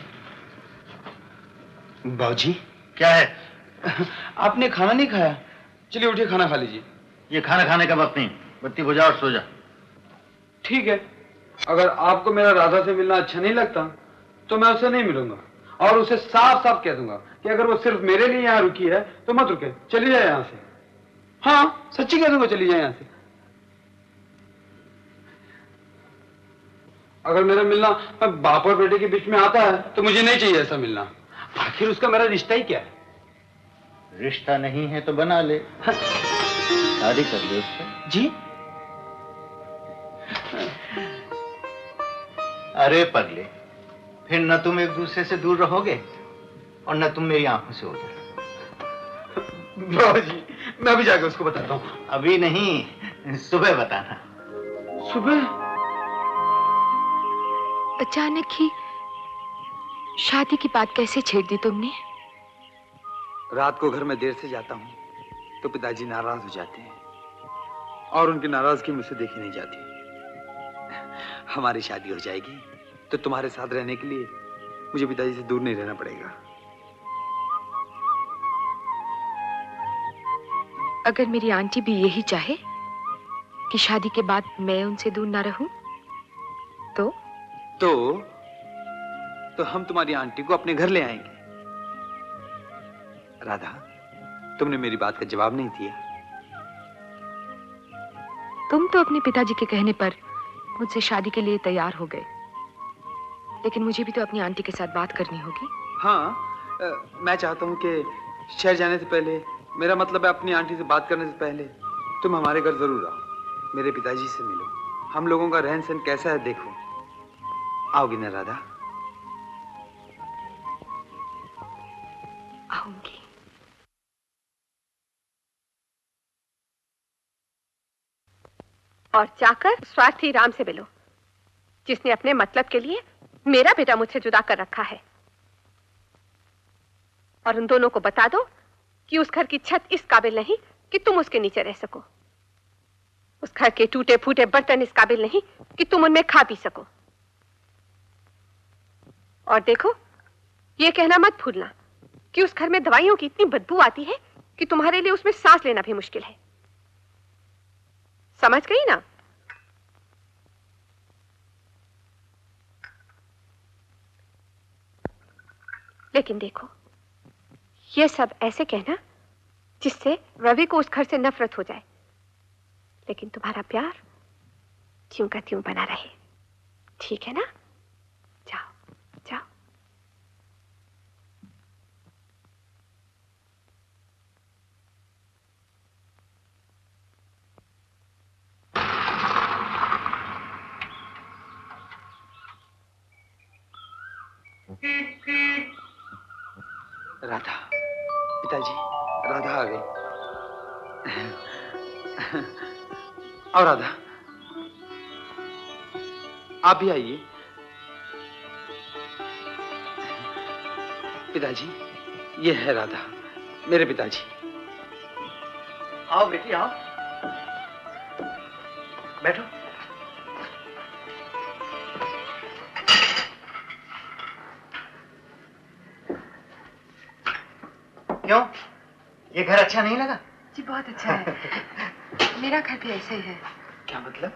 बाबूजी क्या है? आपने खाना नहीं खाया? चलिए उठिए, खाना खा लीजिए। ये खाना खाने का वक्त नहीं, बत्ती बुझा और सो जा। ठीक है, अगर आपको मेरा राधा से मिलना अच्छा नहीं लगता तो मैं उससे नहीं मिलूंगा, और उसे साफ साफ कह दूंगा कि अगर वो सिर्फ मेरे लिए यहाँ रुकी है तो मत रुके, चली जाए यहाँ से। हाँ, सच्ची कह दूंगा, चली जाए यहाँ से। अगर मेरा मिलना बाप और बेटे के बीच में आता है तो मुझे नहीं चाहिए ऐसा मिलना। आखिर उसका मेरा रिश्ता ही क्या है? रिश्ता नहीं है तो बना ले, शादी कर ले उससे। जी? अरे पगले, फिर न तुम एक दूसरे से दूर रहोगे और न तुम मेरी आंखों से ओझल। जी, मैं भी जाकर उसको बताता हूँ। अभी नहीं, सुबह बताना। सुबह? अचानक ही शादी की बात कैसे छेड़ दी तुमने? रात को घर में देर से जाता हूँ तो पिताजी नाराज हो जाते हैं, और उनकी नाराजगी मुझसे देखी नहीं जाती। हमारी शादी हो जाएगी तो तुम्हारे साथ रहने के लिए मुझे पिताजी से दूर नहीं रहना पड़ेगा। अगर मेरी आंटी भी यही चाहे कि शादी के बाद मैं उनसे दूर ना रहूं, तो हम तुम्हारी आंटी को अपने घर ले आएंगे। राधा, तुमने मेरी बात का जवाब नहीं दिया। तुम तो अपने पिताजी के कहने पर मुझसे शादी के लिए तैयार हो गए, लेकिन मुझे भी तो अपनी आंटी के साथ बात करनी होगी। हाँ, मैं चाहता हूँ कि शहर जाने से पहले, मेरा मतलब है अपनी आंटी से बात करने से पहले, तुम हमारे घर जरूर आओ, मेरे पिताजी से मिलो, हम लोगों का रहन सहन कैसा है देखो। आओगी ना राधा? आऊंगी। और जाकर स्वार्थी राम से मिलो, जिसने अपने मतलब के लिए मेरा बेटा मुझसे जुदा कर रखा है। और उन दोनों को बता दो कि उस घर की छत इस काबिल नहीं कि तुम उसके नीचे रह सको। उस घर के टूटे फूटे बर्तन इस काबिल नहीं कि तुम उनमें खा पी सको। और देखो, ये कहना मत भूलना कि उस घर में दवाइयों की इतनी बदबू आती है कि तुम्हारे लिए उसमें सांस लेना भी मुश्किल है। समझ गई ना? लेकिन देखो, ये सब ऐसे कहना जिससे रवि को उस घर से नफरत हो जाए, लेकिन तुम्हारा प्यार त्यों का त्यों बना रहे। ठीक है ना? जाओ जाओ। राधा, पिताजी, राधा आ गई। और राधा, आप भी आइए। पिताजी, ये है राधा, मेरे पिताजी। आओ बेटी, आओ, बैठो। क्यों, ये घर अच्छा नहीं लगा? जी बहुत अच्छा है। मेरा घर भी ऐसा ही है। क्या मतलब?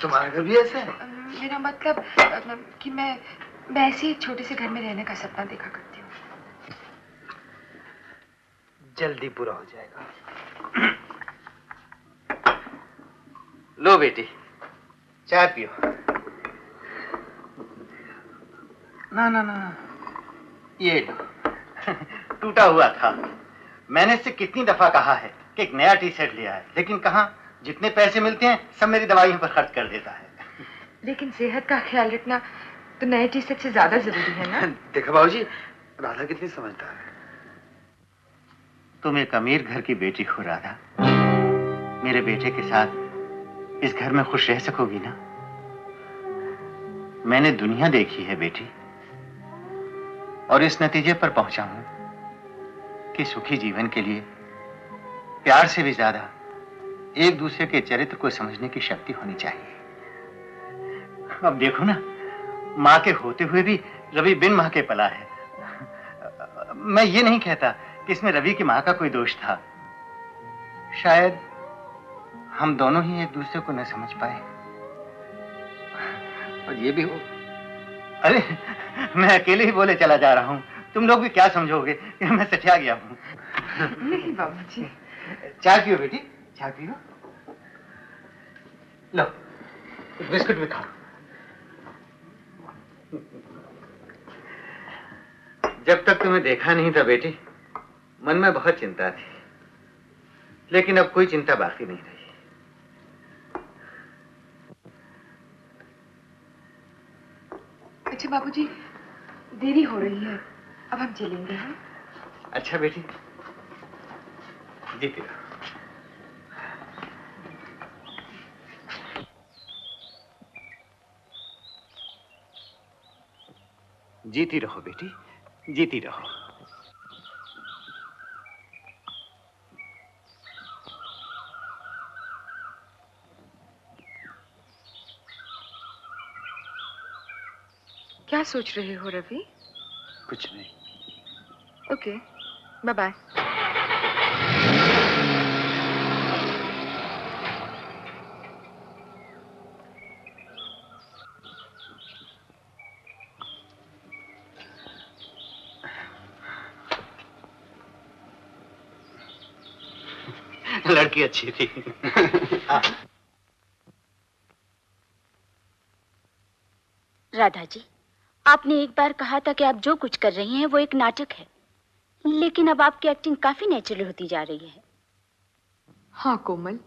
तुम्हारा घर भी ऐसा है? मेरा मतलब कि मैं ऐसे ही छोटे से घर में रहने का सपना देखा करती हूँ। जल्दी पूरा हो जाएगा। लो बेटी, चाय पियो। ना ना ना, ये लो। टूटा हुआ था। मैंने इससे कितनी दफा कहा है कि एक नया टी शर्ट लिया है, लेकिन कहाँ, जितने पैसे मिलते हैं सब मेरी दवाइयों पर खर्च कर देता है। लेकिन सेहत का ख्याल रखना तो नए टी शर्ट से ज्यादा जरूरी है ना? देखा बाबूजी, राधा कितनी समझदार है। तुम एक अमीर घर की बेटी हो राधा, मेरे बेटे के साथ इस घर में खुश रह सकोगी ना? मैंने दुनिया देखी है बेटी, और इस नतीजे पर पहुंचा हूं कि सुखी जीवन के लिए प्यार से भी ज्यादा एक दूसरे के चरित्र को समझने की शक्ति होनी चाहिए। अब देखो ना, मां के होते हुए भी रवि बिन मां के पला है। मैं ये नहीं कहता कि इसमें रवि की मां का कोई दोष था। शायद हम दोनों ही एक दूसरे को न समझ पाए, और ये भी हो। अरे, मैं अकेले ही बोले चला जा रहा हूं, तुम लोग भी क्या समझोगे कि मैं सठिया गया हूं। नहीं बाबूजी। चाय पियो बेटी, चाय पियो। लो, बिस्कुट भी खाओ। जब तक तुम्हें देखा नहीं था बेटी, मन में बहुत चिंता थी, लेकिन अब कोई चिंता बाकी नहीं रही। अच्छा बाबूजी, देरी हो रही है, अब हम चलेंगे। हैं? अच्छा बेटी, जीती रहो। जीती रहो बेटी, जीती रहो। क्या सोच रहे हो रवि? कुछ नहीं। Okay, bye bye. लड़की अच्छी थी। राधा जी, आपने एक बार कहा था कि आप जो कुछ कर रही हैं वो एक नाटक है, लेकिन अब आपकी एक्टिंग काफी नेचुरल होती जा रही है। हाँ कोमल,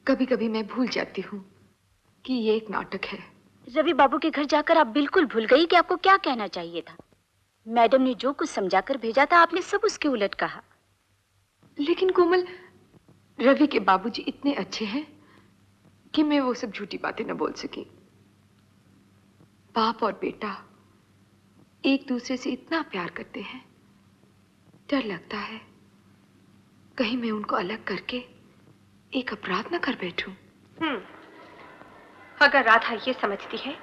कभी कभी मैं भूल जाती हूँ कि ये एक नाटक है। रवि बाबू के घर जाकर आप बिल्कुल भूल गई कि आपको क्या कहना चाहिए था। मैडम ने जो कुछ समझाकर भेजा था, आपने सब उसके उलट कहा। लेकिन कोमल, रवि के बाबूजी इतने अच्छे हैं कि मैं वो सब झूठी बातें न बोल सकी। बाप और बेटा एक दूसरे से इतना प्यार करते हैं, डर लगता है कहीं मैं उनको अलग करके एक अपराध न कर बैठूं। अगर राधा ये समझती है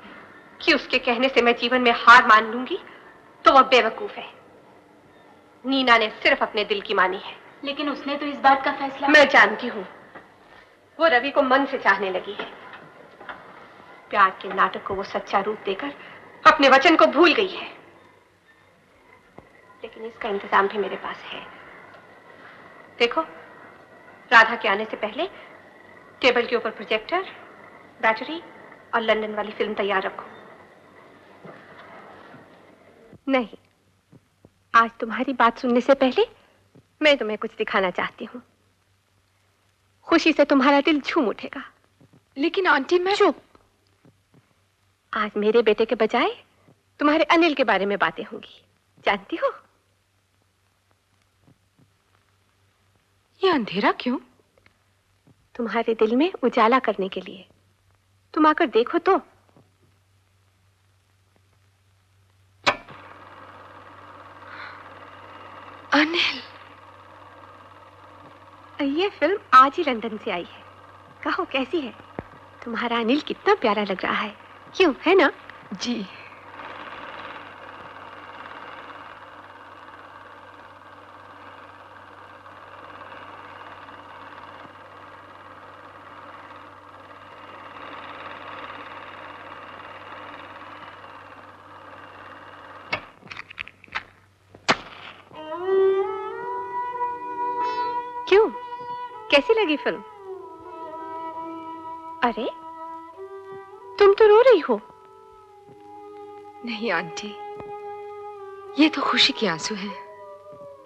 कि उसके कहने से मैं जीवन में हार मान लूंगी, तो वह बेवकूफ है। नीना ने सिर्फ अपने दिल की मानी है। लेकिन उसने तो इस बात का फैसला। मैं जानती हूँ, वो रवि को मन से चाहने लगी है। प्यार के नाटक को वो सच्चा रूप देकर अपने वचन को भूल गई है। लेकिन इसका इंतजाम भी मेरे पास है। देखो, राधा के आने से पहले टेबल के ऊपर प्रोजेक्टर, बैटरी और लंदन वाली फिल्म तैयार रखो। नहीं, आज तुम्हारी बात सुनने से पहले मैं तुम्हें कुछ दिखाना चाहती हूँ। खुशी से तुम्हारा दिल झूम उठेगा। लेकिन आंटी, मैं... चुप। आज मेरे बेटे के बजाय तुम्हारे अनिल के बारे में बातें होंगी, जानती हो? ये अंधेरा क्यों? तुम्हारे दिल में उजाला करने के लिए। तुम आकर देखो तो। अनिल, ये फिल्म आज ही लंदन से आई है। कहो कैसी है? तुम्हारा अनिल कितना प्यारा लग रहा है, क्यों, है ना? जी। क्यों, कैसी लगी फिल्म? अरे, तुम तो रो रही हो। नहीं आंटी, ये तो खुशी के आंसू हैं।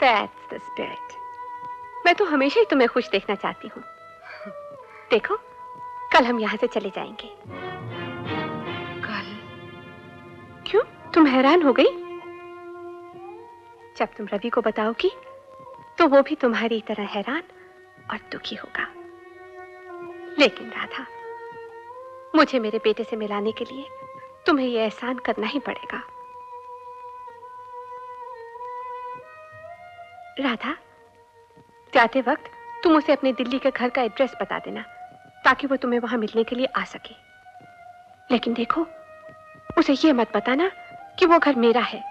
That's the spirit. मैं तो हमेशा ही तुम्हें खुश देखना चाहती हूँ। देखो, कल हम यहाँ से चले जाएंगे। कल? क्यों, तुम हैरान हो गई? जब तुम रवि को बताओगी, तो वो भी तुम्हारी तरह हैरान और दुखी होगा। लेकिन राधा, मुझे मेरे बेटे से मिलाने के लिए तुम्हें यह एहसान करना ही पड़ेगा। राधा, जाते वक्त तुम उसे अपने दिल्ली के घर का एड्रेस बता देना, ताकि वो तुम्हें वहां मिलने के लिए आ सके। लेकिन देखो, उसे ये मत बताना कि वो घर मेरा है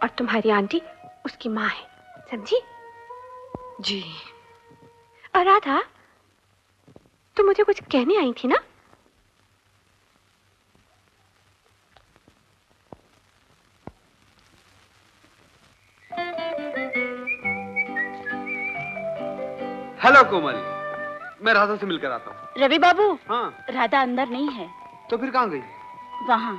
और तुम्हारी आंटी उसकी माँ है, समझी? जी। और राधा, तुम मुझे कुछ कहने आई थी ना? हेलो कोमल, मैं राधा से मिलकर आता हूँ। रवि बाबू। हाँ। राधा अंदर नहीं है। तो फिर कहाँ गई? वहां।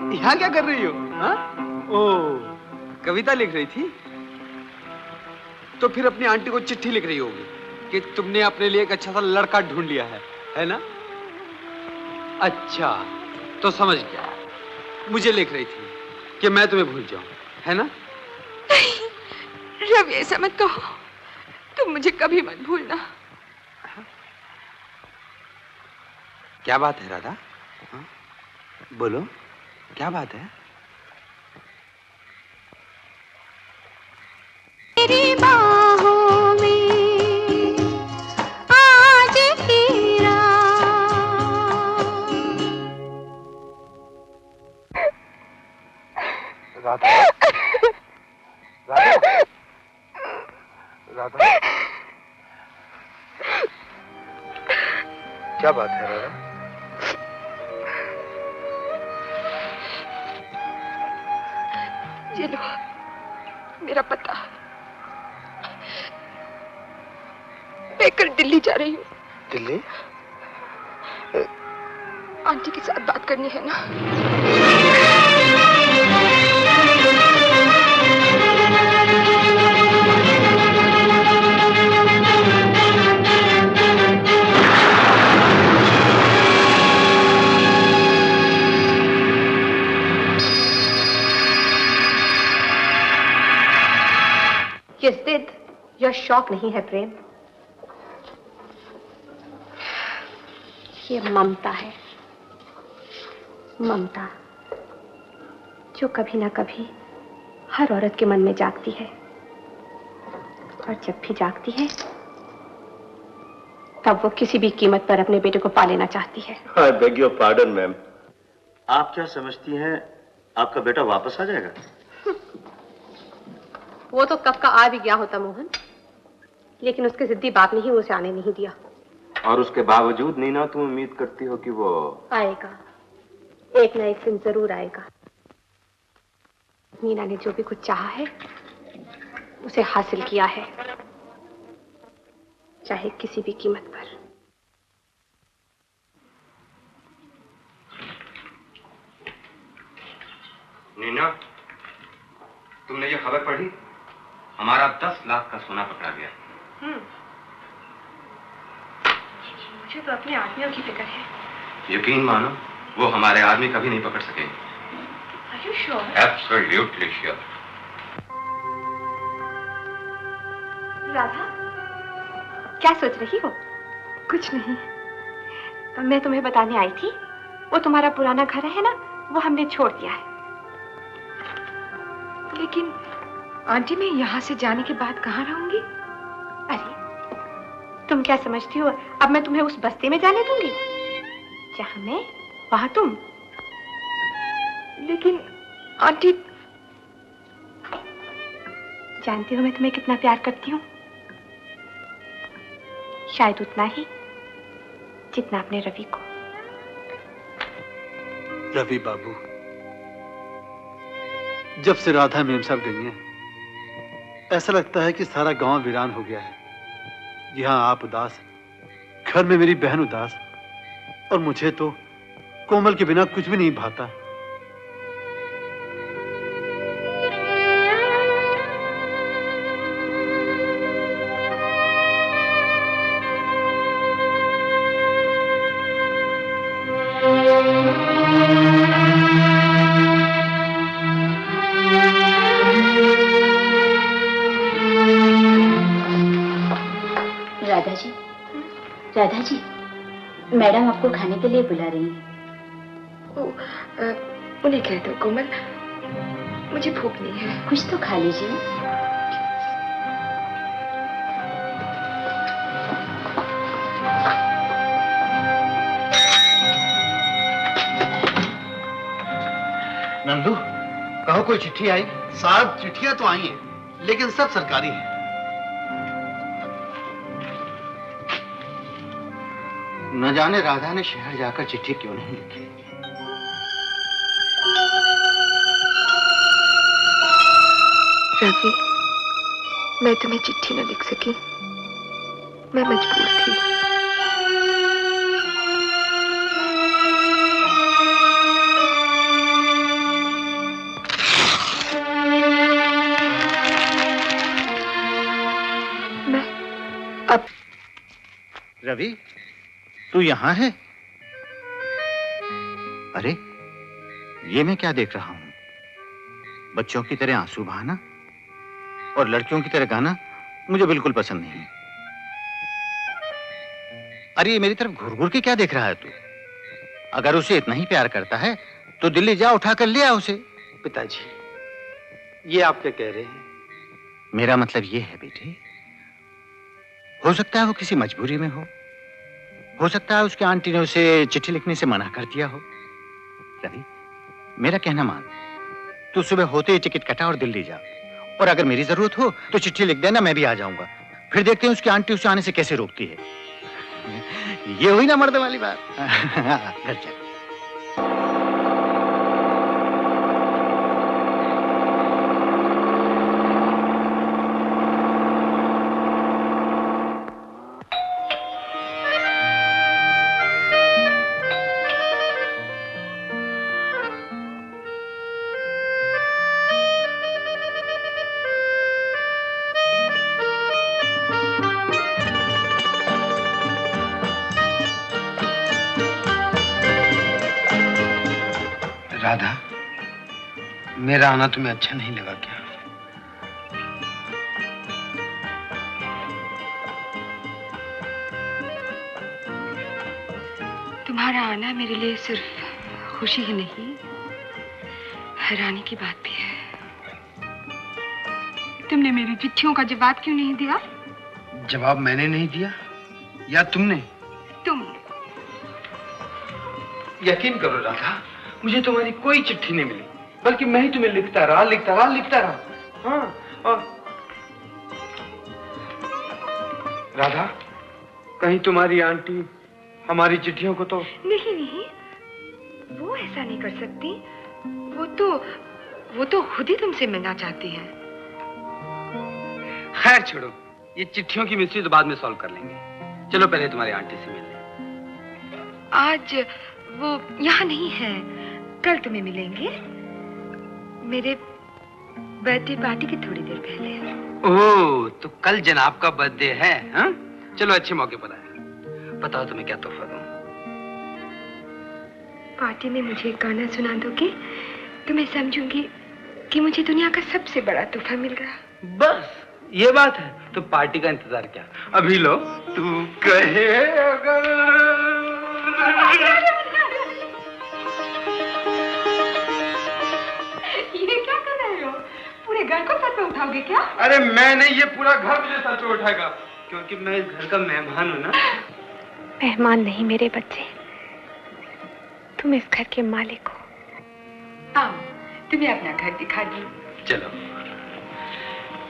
यहाँ क्या कर रही हो? हाँ? ओह, कविता लिख रही थी? तो फिर अपनी आंटी को चिट्ठी लिख रही होगी कि तुमने अपने लिए एक अच्छा सा लड़का ढूंढ लिया है ना? अच्छा, तो समझ गया। मुझे लिख रही थी कि मैं तुम्हें भूल जाऊं, है ना? नहीं, रवि ऐसा मत कहो, तुम मुझे कभी मत भूलना। क्या बात है राधा? हाँ? बोलो, क्या बात है? तेरी बाहों में आज की राधा, राधा, राधा, क्या बात है राधा? ये लो मेरा पता। मैं कल दिल्ली जा रही हूँ। दिल्ली? आंटी के साथ बात करनी है ना। ये जिद या शौक नहीं है प्रेम, ये ममता है। ममता जो कभी ना कभी हर औरत के मन में जागती है, और जब भी जागती है तब वो किसी भी कीमत पर अपने बेटे को पा लेना चाहती है। I beg your pardon, ma'am. आप क्या समझती हैं आपका बेटा वापस आ जाएगा? वो तो कब का आ भी गया होता मोहन, लेकिन उसके जिद्दी बाप ने ही उसे आने नहीं दिया। और उसके बावजूद नीना तुम उम्मीद करती हो कि वो आएगा, एक ना एक दिन जरूर आएगा। नीना ने जो भी कुछ चाहा है उसे हासिल किया है, चाहे किसी भी कीमत पर। नीना, तुमने ये खबर पढ़ी? हमारा 10 लाख का सोना पकड़ा गया। मुझे तो अपने आदमियों की फिक्र है। यकीन मानो, वो हमारे आदमी कभी नहीं पकड़ सकेंगे। Are you sure? Absolutely sure. Radha, क्या सोच रही हो? कुछ नहीं। मैं तुम्हें बताने आई थी, वो तुम्हारा पुराना घर है ना, वो हमने छोड़ दिया है। लेकिन आंटी, मैं यहाँ से जाने के बाद कहाँ रहूंगी? अरे, तुम क्या समझती हो अब मैं तुम्हें उस बस्ती में जाने दूंगी? जहाँ मैं, वहाँ तुम। लेकिन आंटी, जानती हो मैं तुम्हें कितना प्यार करती हूँ? शायद उतना ही जितना अपने रवि को। रवि बाबू, जब से राधा मेम साहब गई हैं, ऐसा लगता है कि सारा गांव वीरान हो गया है। यहाँ आप उदास, घर में मेरी बहन उदास, और मुझे तो कोमल के बिना कुछ भी नहीं भाता। राधा जी, मैडम आपको खाने के लिए बुला रही हैं। उन्हें कह दो कोमल, मुझे भूख नहीं है। कुछ तो खा लीजिए। नंदू, कहो कोई चिट्ठी आई? साहब, चिट्ठियां तो आई हैं, लेकिन सब सरकारी हैं। न जाने राधा ने शहर जाकर चिट्ठी क्यों नहीं लिखी। रवि, मैं तुम्हें चिट्ठी न लिख सकी, मैं मजबूर थी। मैं अब रवि, तू यहाँ है? अरे, ये मैं क्या देख रहा हूँ? बच्चों की तरह आंसू बहाना? और लड़कियों की तरह गाना मुझे बिल्कुल पसंद नहीं। अरे ये मेरी तरफ घूर घूर के क्या देख रहा है तू? अगर उसे इतना ही प्यार करता है तो दिल्ली जा, उठाकर ले आ उसे। पिताजी, ये आप क्या कह रहे हैं? मेरा मतलब ये है बेटे, हो सकता है वो किसी मजबूरी में हो सकता है उसके आंटी ने उसे चिट्ठी लिखने से मना कर दिया हो। रवि, मेरा कहना मान, तू सुबह होते ही टिकट कटा और दिल्ली जा, और अगर मेरी जरूरत हो तो चिट्ठी लिख देना, मैं भी आ जाऊंगा। फिर देखते हैं उसकी आंटी उसे आने से कैसे रोकती है। ये हुई ना मर्द वाली बात। घर चल। राधा, मेरा आना तुम्हें अच्छा नहीं लगा क्या? तुम्हारा आना मेरे लिए सिर्फ खुशी ही नहीं, हैरानी की बात भी है। तुमने मेरी चिट्ठियों का जवाब क्यों नहीं दिया? जवाब मैंने नहीं दिया या तुमने? तुमने। यकीन करो राधा, मुझे तुम्हारी कोई चिट्ठी नहीं मिली, बल्कि मैं ही तुम्हें लिखता रहा। हाँ, और राधा, कहीं तुम्हारी आंटी हमारी चिट्ठियों को तो? नहीं, वो ऐसा नहीं कर सकती। वो तो खुद ही तुमसे मिलना चाहती है। खैर छोड़ो, ये चिट्ठियों की मिस्ट्री तो बाद में सॉल्व कर लेंगे। चलो पहले तुम्हारी आंटी से मिलने। आज वो यहाँ नहीं है, कल तुम्हें मिलेंगे, मेरे बर्थडे पार्टी की थोड़ी देर पहले। ओह, तो कल जनाब का बर्थडे है? हाँ? चलो अच्छे मौके पर आए। बताओ तुम्हें क्या तोहफा दूं? पार्टी में मुझे एक गाना सुना दोगे तो मैं समझूंगी कि मुझे दुनिया का सबसे बड़ा तोहफा मिल गया। बस ये बात है तो पार्टी का इंतजार क्या, अभी लो। तू कहे अगर ये क्या कर रहे हो? पूरे घर को सर पे उठाओगे क्या? अरे मैं नहीं, ये पूरा घर मुझे सर पे उठाएगा, क्योंकि मैं इस घर का मेहमान हूं ना। मेहमान नहीं मेरे बच्चे, तुम इस घर के मालिक हो। आओ, तुम्हें अपना घर दिखा दूं। चलो।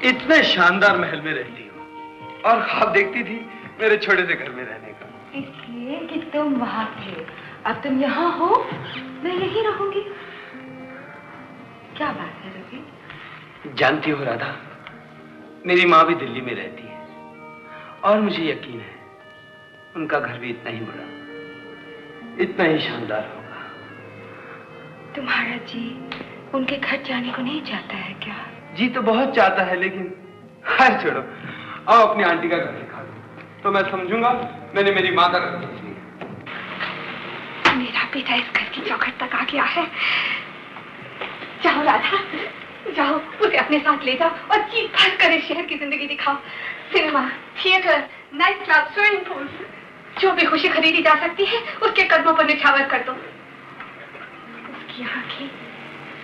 इतने शानदार महल में रहती हो और ख्वाब देखती थी मेरे छोटे से घर में रहने का। इसलिए कि तुम वहां थे, अब तुम यहाँ हो, मैं यही रहूंगी। क्या बात है रवि? जानती हो राधा, मेरी माँ भी दिल्ली में रहती है और मुझे यकीन है उनका घर भी इतना ही बड़ा, इतना ही शानदार होगा। तुम्हारा जी उनके घर जाने को नहीं चाहता है क्या? जी तो बहुत चाहता है, लेकिन खैर छोड़ो, आओ अपनी आंटी का घर दिखा दो तो मैं समझूंगा मैंने मेरी माँ का घर देख लिया। मेरा पिता इस घर की चौखट तक आ गया है। जाओ राधा, जाओ, उसे अपने साथ ले जाओ और जी भर कर इस शहर की जिंदगी दिखाओ। Cinema, theatre, night club, swimming pool, जो भी खुशी खरीदी जा सकती है उसके कदमों पर निछावर कर दो। उसकी आंखें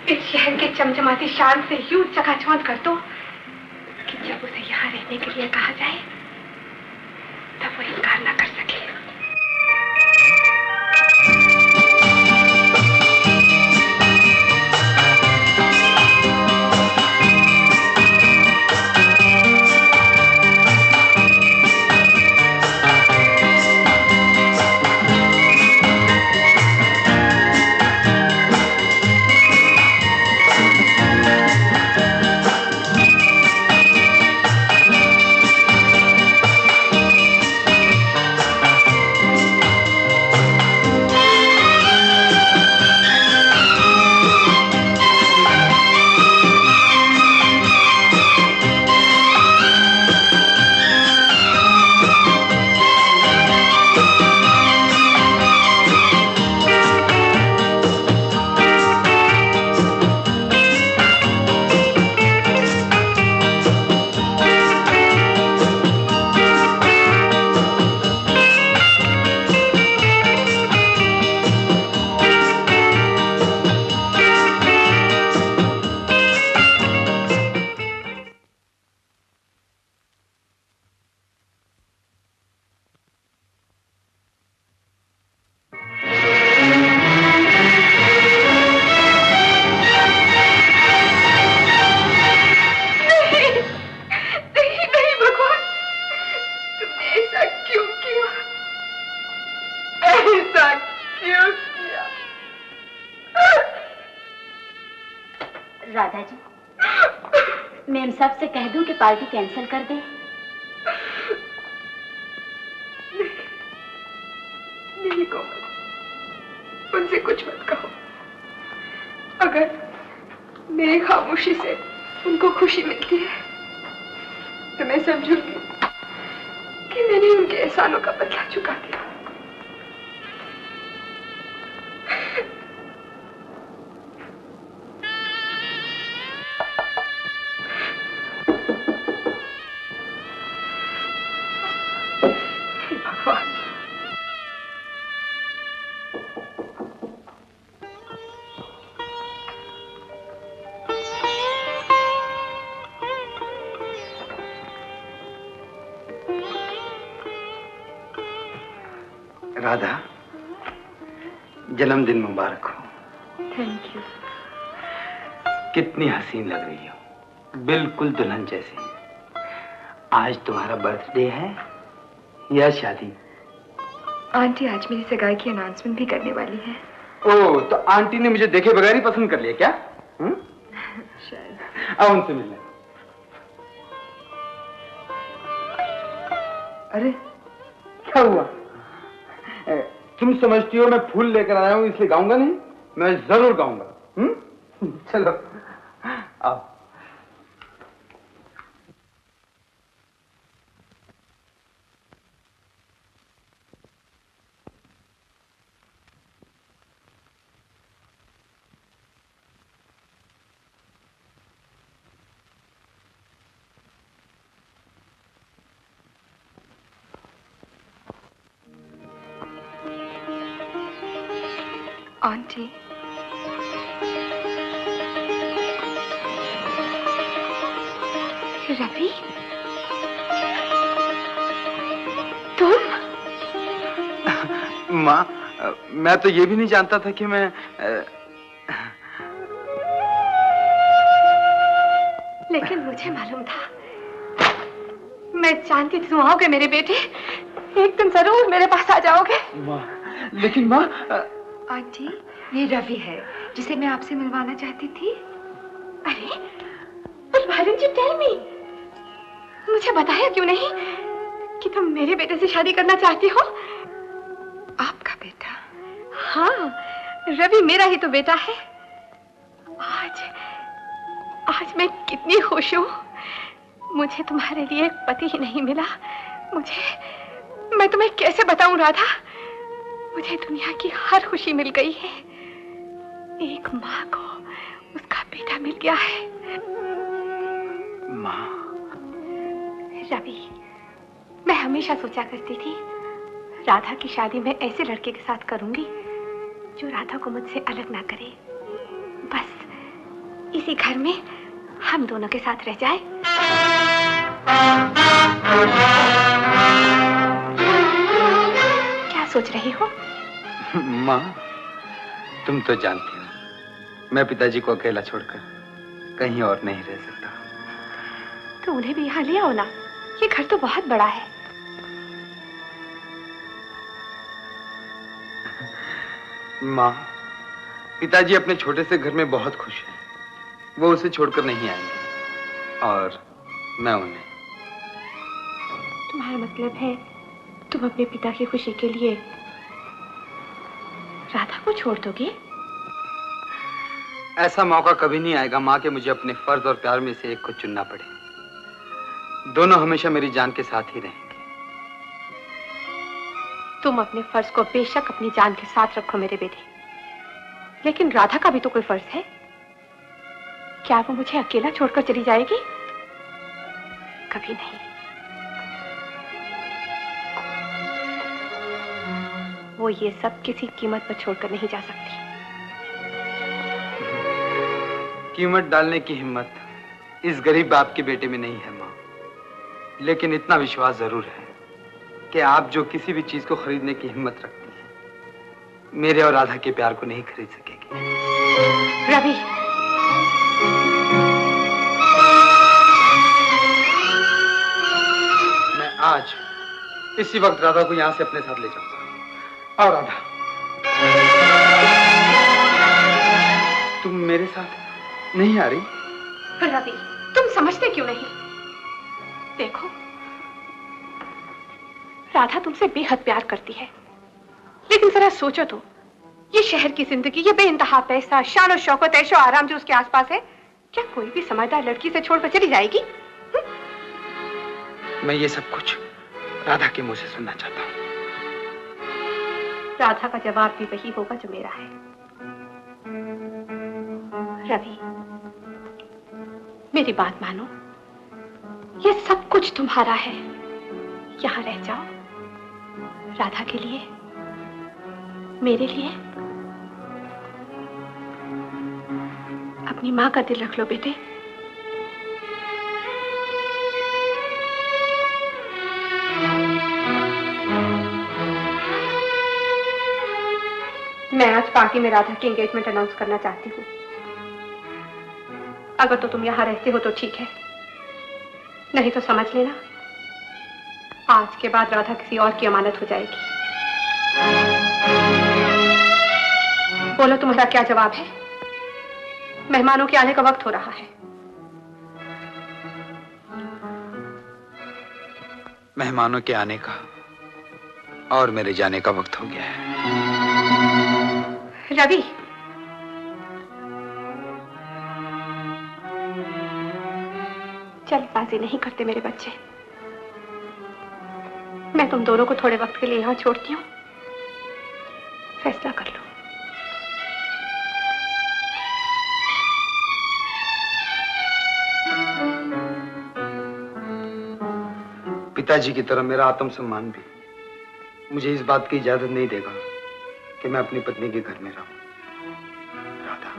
इस शहर के चमचमाती शान से यूं चकाचौंध कर दो कि जब उसे यहाँ रहने के लिए कहा जाए तब वो इनकार न कर सके। क्यों किया? ऐसा क्यों किया? राधा जी, मेम साहब से कह दूं कि पार्टी कैंसिल कर दे? नहीं कोमल, उनसे कुछ मत कहो। अगर मेरी खामोशी से उनको खुशी मिलती है तो मैं समझूंगी कि मैंने उनके एहसानों का बदला चुका दिया। राधा, जन्मदिन मुबारक हो। Thank you. कितनी हसीन लग रही हो, बिल्कुल दुल्हन जैसी। आज तुम्हारा बर्थडे है या शादी? आंटी आज मेरी सगाई की अनाउंसमेंट भी करने वाली है। ओह, तो आंटी ने मुझे देखे बगैर ही पसंद कर लिया क्या? शायद। आओ उनसे मिलने। अरे क्या हुआ? तुम समझती हो मैं फूल लेकर आया हूं इसलिए गाऊंगा नहीं? मैं जरूर गाऊंगा। चलो आओ। आंटी, रवि, तुम? माँ, मैं तो ये भी नहीं जानता था कि मैं लेकिन मुझे मालूम था। मैं जानती थी तुम आओगे मेरे बेटे। एक दिन जरूर मेरे पास आ जाओगे। माँ, लेकिन माँ आंटी, ये रवि है जिसे मैं आपसे मिलवाना चाहती थी। अरे, but why didn't you tell me? मुझे बताया क्यों नहीं कि तुम मेरे बेटे से शादी करना चाहती हो? आपका बेटा? हाँ, रवि मेरा ही तो बेटा है। आज मैं कितनी खुश हूँ। मुझे तुम्हारे लिए एक पति ही नहीं मिला। मैं तुम्हें कैसे बताऊं राधा? मुझे दुनिया की हर खुशी मिल गई है। एक माँ को उसका बेटा मिल गया है। माँ। रवि, मैं हमेशा सोचा करती थी राधा की शादी मैं ऐसे लड़के के साथ करूंगी जो राधा को मुझसे अलग ना करे। बस इसी घर में हम दोनों के साथ रह जाए। क्या सोच रही हो? माँ, तुम तो जानती हो मैं पिताजी को अकेला छोड़कर कहीं और नहीं रह सकता। तो उन्हें भी यहाँ ले आओ ना। ये घर तो बहुत बड़ा है। माँ, पिताजी अपने छोटे से घर में बहुत खुश हैं। वो उसे छोड़कर नहीं आएंगे और मैं उन्हें। तुम्हारा मतलब है तुम अपने पिता की खुशी के लिए राधा को छोड़ दोगे? ऐसा मौका कभी नहीं आएगा माँ कि मुझे अपने फर्ज और प्यार में से एक को चुनना पड़े। दोनों हमेशा मेरी जान के साथ ही रहेंगे। तुम अपने फर्ज को बेशक अपनी जान के साथ रखो मेरे बेटे, लेकिन राधा का भी तो कोई फर्ज है। क्या वो मुझे अकेला छोड़कर चली जाएगी? कभी नहीं। वो ये सब किसी कीमत पर छोड़कर नहीं जा सकती। कीमत डालने की हिम्मत इस गरीब बाप के बेटे में नहीं है माँ, लेकिन इतना विश्वास जरूर है कि आप जो किसी भी चीज को खरीदने की हिम्मत रखती हैं, मेरे और राधा के प्यार को नहीं खरीद सकेगी। रवि, मैं आज इसी वक्त राधा को यहाँ से अपने साथ ले जाऊंगा। आओ राधा, तुम मेरे साथ नहीं आ रही? रवि, तुम समझते क्यों नहीं? देखो, राधा तुमसे बेहद प्यार करती है, लेकिन जरा सोचो तो, ये शहर की जिंदगी, ये बेइंतहा पैसा, शान और शौकत, ऐशो आराम जो उसके आसपास है, क्या कोई भी समझदार लड़की से छोड़कर चली जाएगी? मैं ये सब कुछ राधा के मुंह से सुनना चाहता हूँ। राधा का जवाब भी वही होगा जो मेरा है। रवि, मेरी बात मानो, ये सब कुछ तुम्हारा है। यहाँ रह जाओ, राधा के लिए, मेरे लिए। अपनी माँ का दिल रख लो बेटे। मैं आज पार्टी में राधा की एंगेजमेंट अनाउंस करना चाहती हूँ। अगर तो तुम यहाँ रहते हो तो ठीक है, नहीं तो समझ लेना, आज के बाद राधा किसी और की अमानत हो जाएगी। बोलो, तुम्हारा क्या जवाब है? मेहमानों के आने का वक्त हो रहा है। मेहमानों के आने का और मेरे जाने का वक्त हो गया है। रवि, जल्दबाजी नहीं करते मेरे बच्चे। मैं तुम दोनों को थोड़े वक्त के लिए यहाँ छोड़ती हूँ, फैसला कर लो। पिताजी की तरह मेरा आत्मसम्मान भी मुझे इस बात की इजाजत नहीं देगा कि मैं अपनी पत्नी के घर में रहूं। राधा,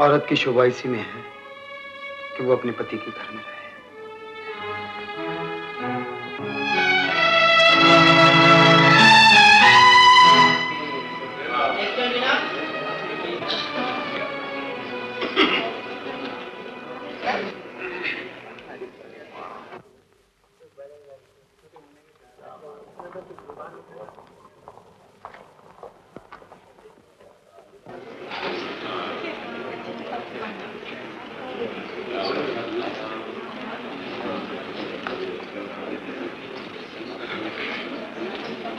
औरत की शोभा इसी में है कि वो अपने पति के घर में रहे।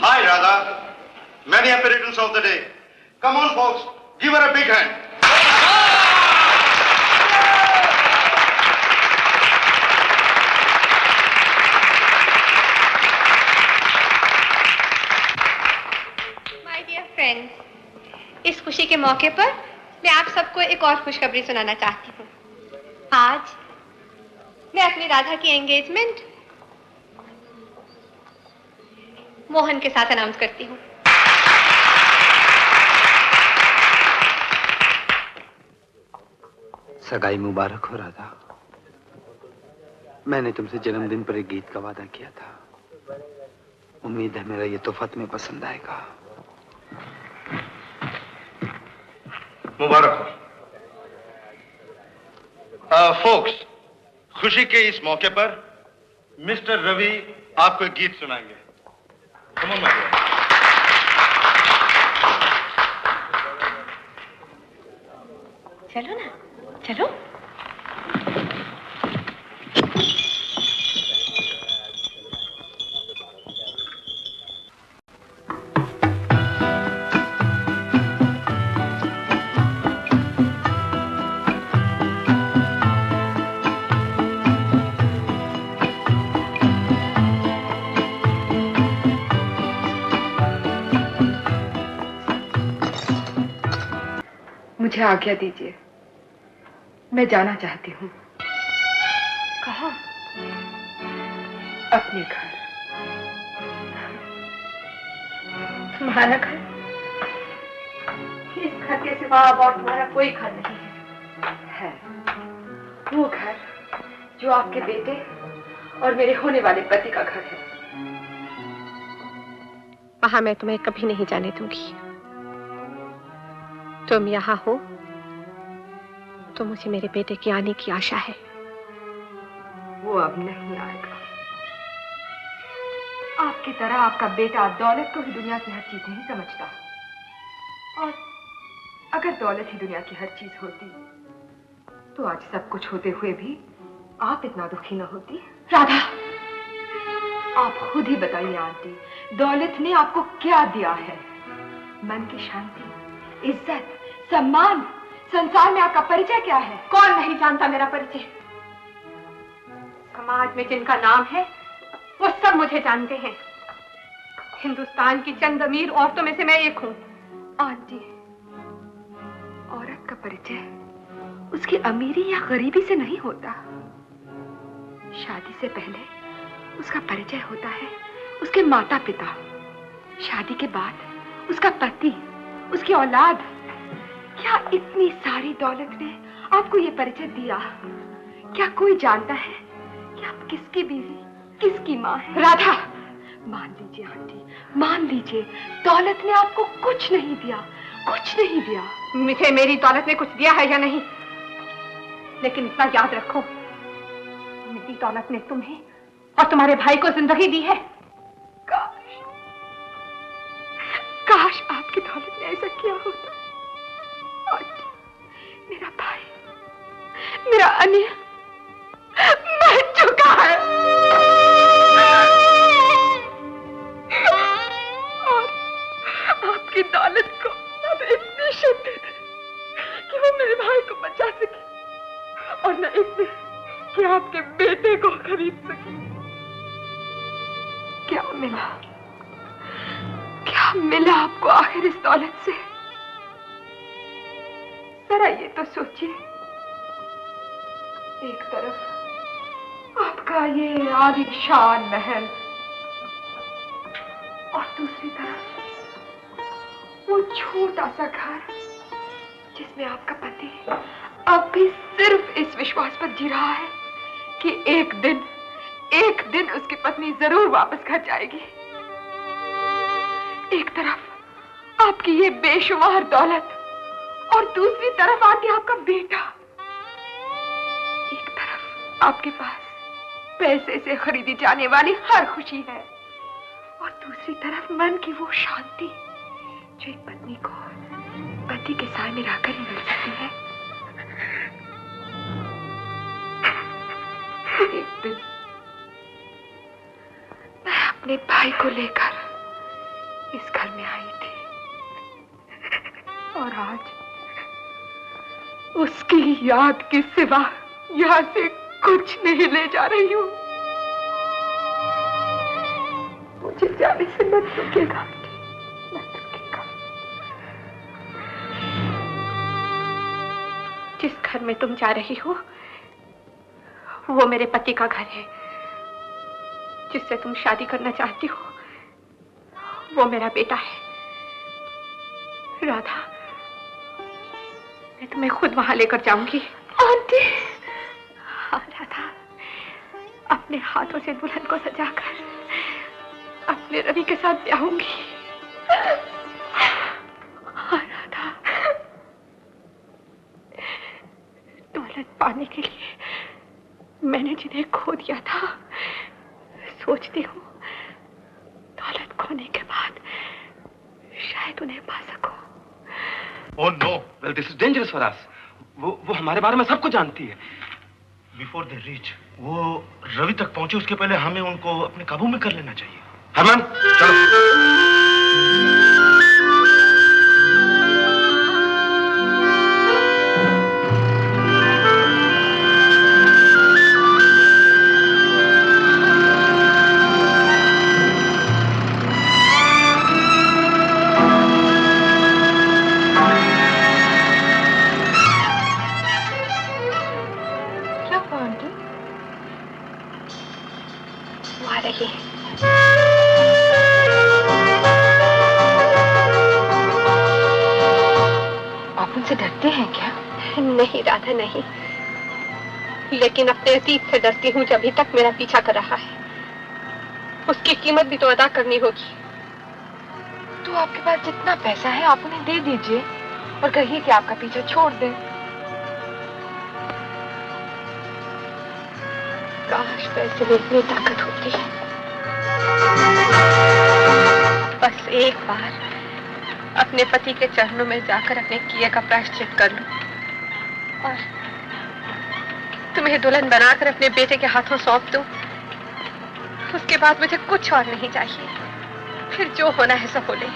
Hi, Radha. Many happy returns of the day. Come on, folks. Give her a big hand. My dear friends, इस खुशी के मौके पर मैं आप सबको एक और खुशखबरी सुनाना चाहती हूँ। आज मैं अपनी राधा की एंगेजमेंट मोहन के साथ अनाउंस करती हूँ। सगाई मुबारक हो राधा। मैंने तुमसे जन्मदिन पर एक गीत का वादा किया था। उम्मीद है मेरा ये तोहफा तुम्हें पसंद आएगा। मुबारक हो। फोक्स, खुशी के इस मौके पर मिस्टर रवि आपको एक गीत सुनाएंगे। Come on, my dear. चलो ना, चलो। मुझे आज्ञा दीजिए, मैं जाना चाहती हूँ। कहाँ? अपने घर। तुम्हारा घर? इस घर के सिवा अब और तुम्हारा कोई घर नहीं है। वो घर जो आपके बेटे और मेरे होने वाले पति का घर है। वहां मैं तुम्हें कभी नहीं जाने दूंगी। तुम यहाँ हो तो मुझे मेरे बेटे के आने की आशा है। वो अब नहीं आएगा। आपकी तरह आपका बेटा दौलत को ही दुनिया की हर चीज नहीं समझता, और अगर दौलत ही दुनिया की हर चीज होती तो आज सब कुछ होते हुए भी आप इतना दुखी न होती। राधा, आप खुद ही बताइए आंटी, दौलत ने आपको क्या दिया है? मन की शांति, इज्जत, सम्मान, संसार में आपका परिचय क्या है? कौन नहीं जानता मेरा परिचय? समाज में जिनका नाम है वो सब मुझे जानते हैं। हिंदुस्तान की चंद अमीर औरतों में से मैं एक हूँ। आंटी, औरत का परिचय उसकी अमीरी या गरीबी से नहीं होता। शादी से पहले उसका परिचय होता है उसके माता पिता, शादी के बाद उसका पति, उसकी औलाद। क्या इतनी सारी दौलत ने आपको ये परिचय दिया? क्या कोई जानता है कि आप किसकी बीवी, किसकी माँ है? राधा, मान लीजिए आंटी, मान लीजिए, दौलत ने आपको कुछ नहीं दिया, कुछ नहीं दिया। मुझे मेरी दौलत ने कुछ दिया है या नहीं, लेकिन इतना याद रखो, मेरी दौलत ने तुम्हें और तुम्हारे भाई को जिंदगी दी है। काश, काश आपकी दौलत ने ऐसा किया होता। आंटी, मेरा भाई, मेरा अनिल मर चुका है, और आपकी दौलत को अब इतनी शिद्दत है कि वो मेरे भाई को बचा सके, और न इतने कि आपके बेटे को खरीद सके। क्या मिला, क्या मिला आपको आखिर इस दौलत से? जरा ये तो सोचिए, एक तरफ आपका ये आलीशान महल, और दूसरी तरफ वो छोटा सा घर जिसमें आपका पति अब भी सिर्फ इस विश्वास पर जी रहा है कि एक दिन उसकी पत्नी जरूर वापस घर जाएगी। एक तरफ आपकी ये बेशुमार दौलत, और दूसरी तरफ आके आपका बेटा। एक तरफ आपके पास पैसे से खरीदी जाने वाली हर खुशी है, और दूसरी तरफ मन की वो शांति जो एक पत्नी को पति के साय में रहकर ही मिल सकती है। एक दिन मैं अपने भाई को लेकर इस घर में आई थी, और आज उसकी याद के सिवा यहाँ से कुछ नहीं ले जा रही हूँ। मुझे जाने से मत रोकिएगा, मत रोकिएगा। जिस घर में तुम जा रही हो वो मेरे पति का घर है। जिससे तुम शादी करना चाहती हो वो मेरा बेटा है। राधा, मैं तुम्हें खुद वहां लेकर जाऊंगी। आंटी। हाँ राधा, अपने हाथों से दुल्हन को सजाकर अपने रवि के साथ ब्याहूंगी। हाँ राधा, दौलत पाने के लिए मैंने जिन्हें खो दिया था, सोचती हूँ दौलत खोने के बाद शायद उन्हें पा सकूं। Oh no! Well, this is dangerous for us. वो हमारे बारे में सब कुछ जानती है। Before they reach, वो रवि तक पहुंचे उसके पहले हमें उनको अपने काबू में कर लेना चाहिए। हरमान, चलो। नहीं राधा नहीं, लेकिन अपने अतीत से डरती हूँ जो अभी तक मेरा पीछा कर रहा है। उसकी कीमत भी तो अदा करनी होगी। तो आपके पास जितना पैसा है आप उन्हें दे दीजिए और कहिए कि आपका पीछा छोड़ दें। काश पैसे में इतनी ताकत होती है। एक बार अपने पति के चरणों में जाकर अपने किए का प्रायश्चित कर लूं और तुम्हें दुल्हन बनाकर अपने बेटे के हाथों सौंप दूं। उसके बाद मुझे कुछ और नहीं चाहिए। फिर जो होना है सो हो ले।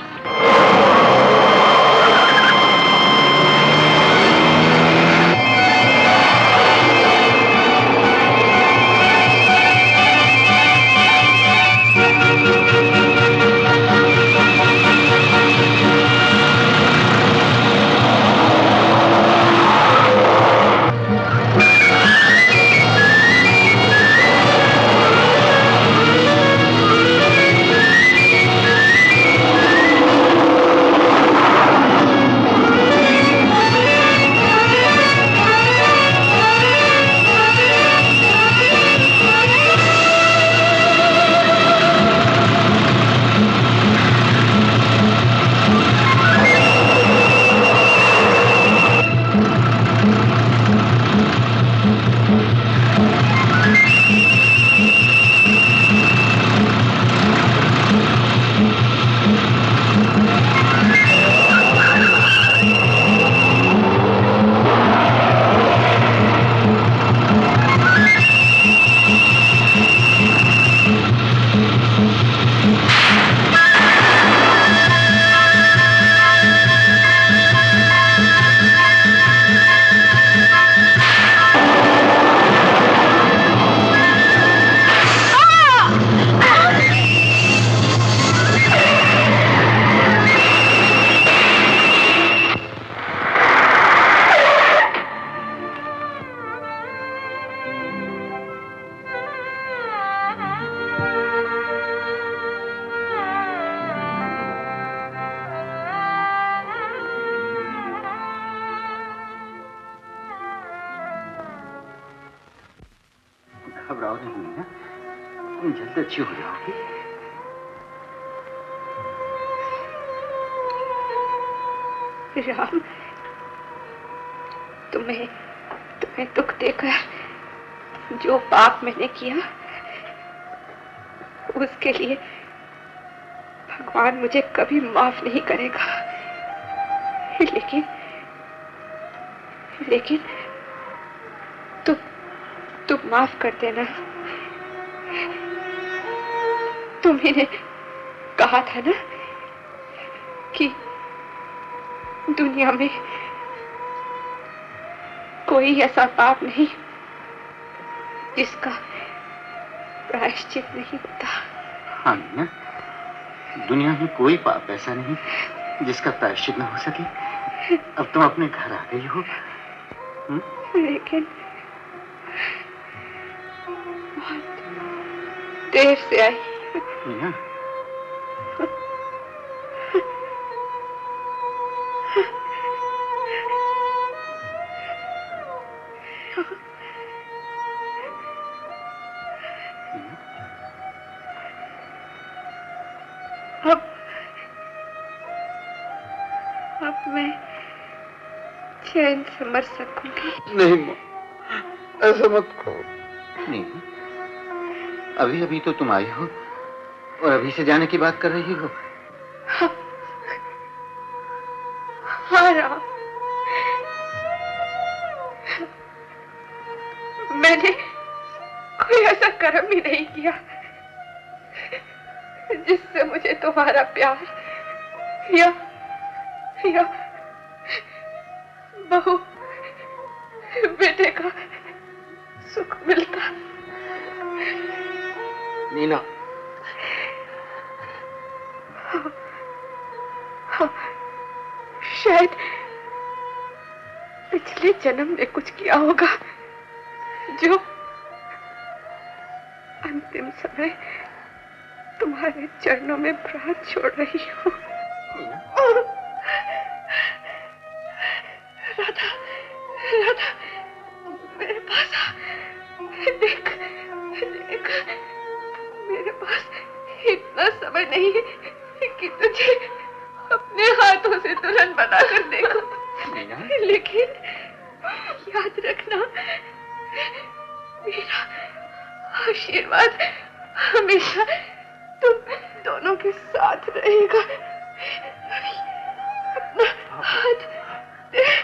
घबराओ नहीं मीना, तुम जल्द अच्छी हो जाओगी। राम, तुम्हें दुख देकर जो पाप मैंने किया उसके लिए भगवान मुझे कभी माफ नहीं करेगा। लेकिन तुम माफ कर देना। तुम्ही ने कहा था ना कि दुनिया में कोई ऐसा पाप नहीं जिसका प्रायश्चित नहीं होता। हाँ मीना, दुनिया में कोई पाप ऐसा नहीं जिसका प्रायश्चित न हो सके। अब तुम अपने घर आ गई हो। लेकिन बहुत देर से आई। मीना, अब मैं चैन से मर सकूंगी। नहीं माँ, ऐसा मत कहो। नहीं, अभी अभी तो तुम आई हो और अभी से जाने की बात कर रही हो। हाँ राम, मैंने कोई ऐसा कर्म ही नहीं किया जिससे मुझे तुम्हारा प्यार या बहू बेटे का सुख मिलता। मीना, शायद पिछले जन्म में कुछ किया होगा जो अंतिम समय तुम्हारे चरणों में प्राण छोड़ रही हूँ। राधा, राधा, मेरे पास आ। देख, मेरे पास इतना समय नहीं है कि तुझे अपने हाथों से दुल्हन बनाकर देखूं। लेकिन याद रखना, मेरा आशीर्वाद हमेशा तुम दोनों के साथ रहेगा। अपना हाथ दे।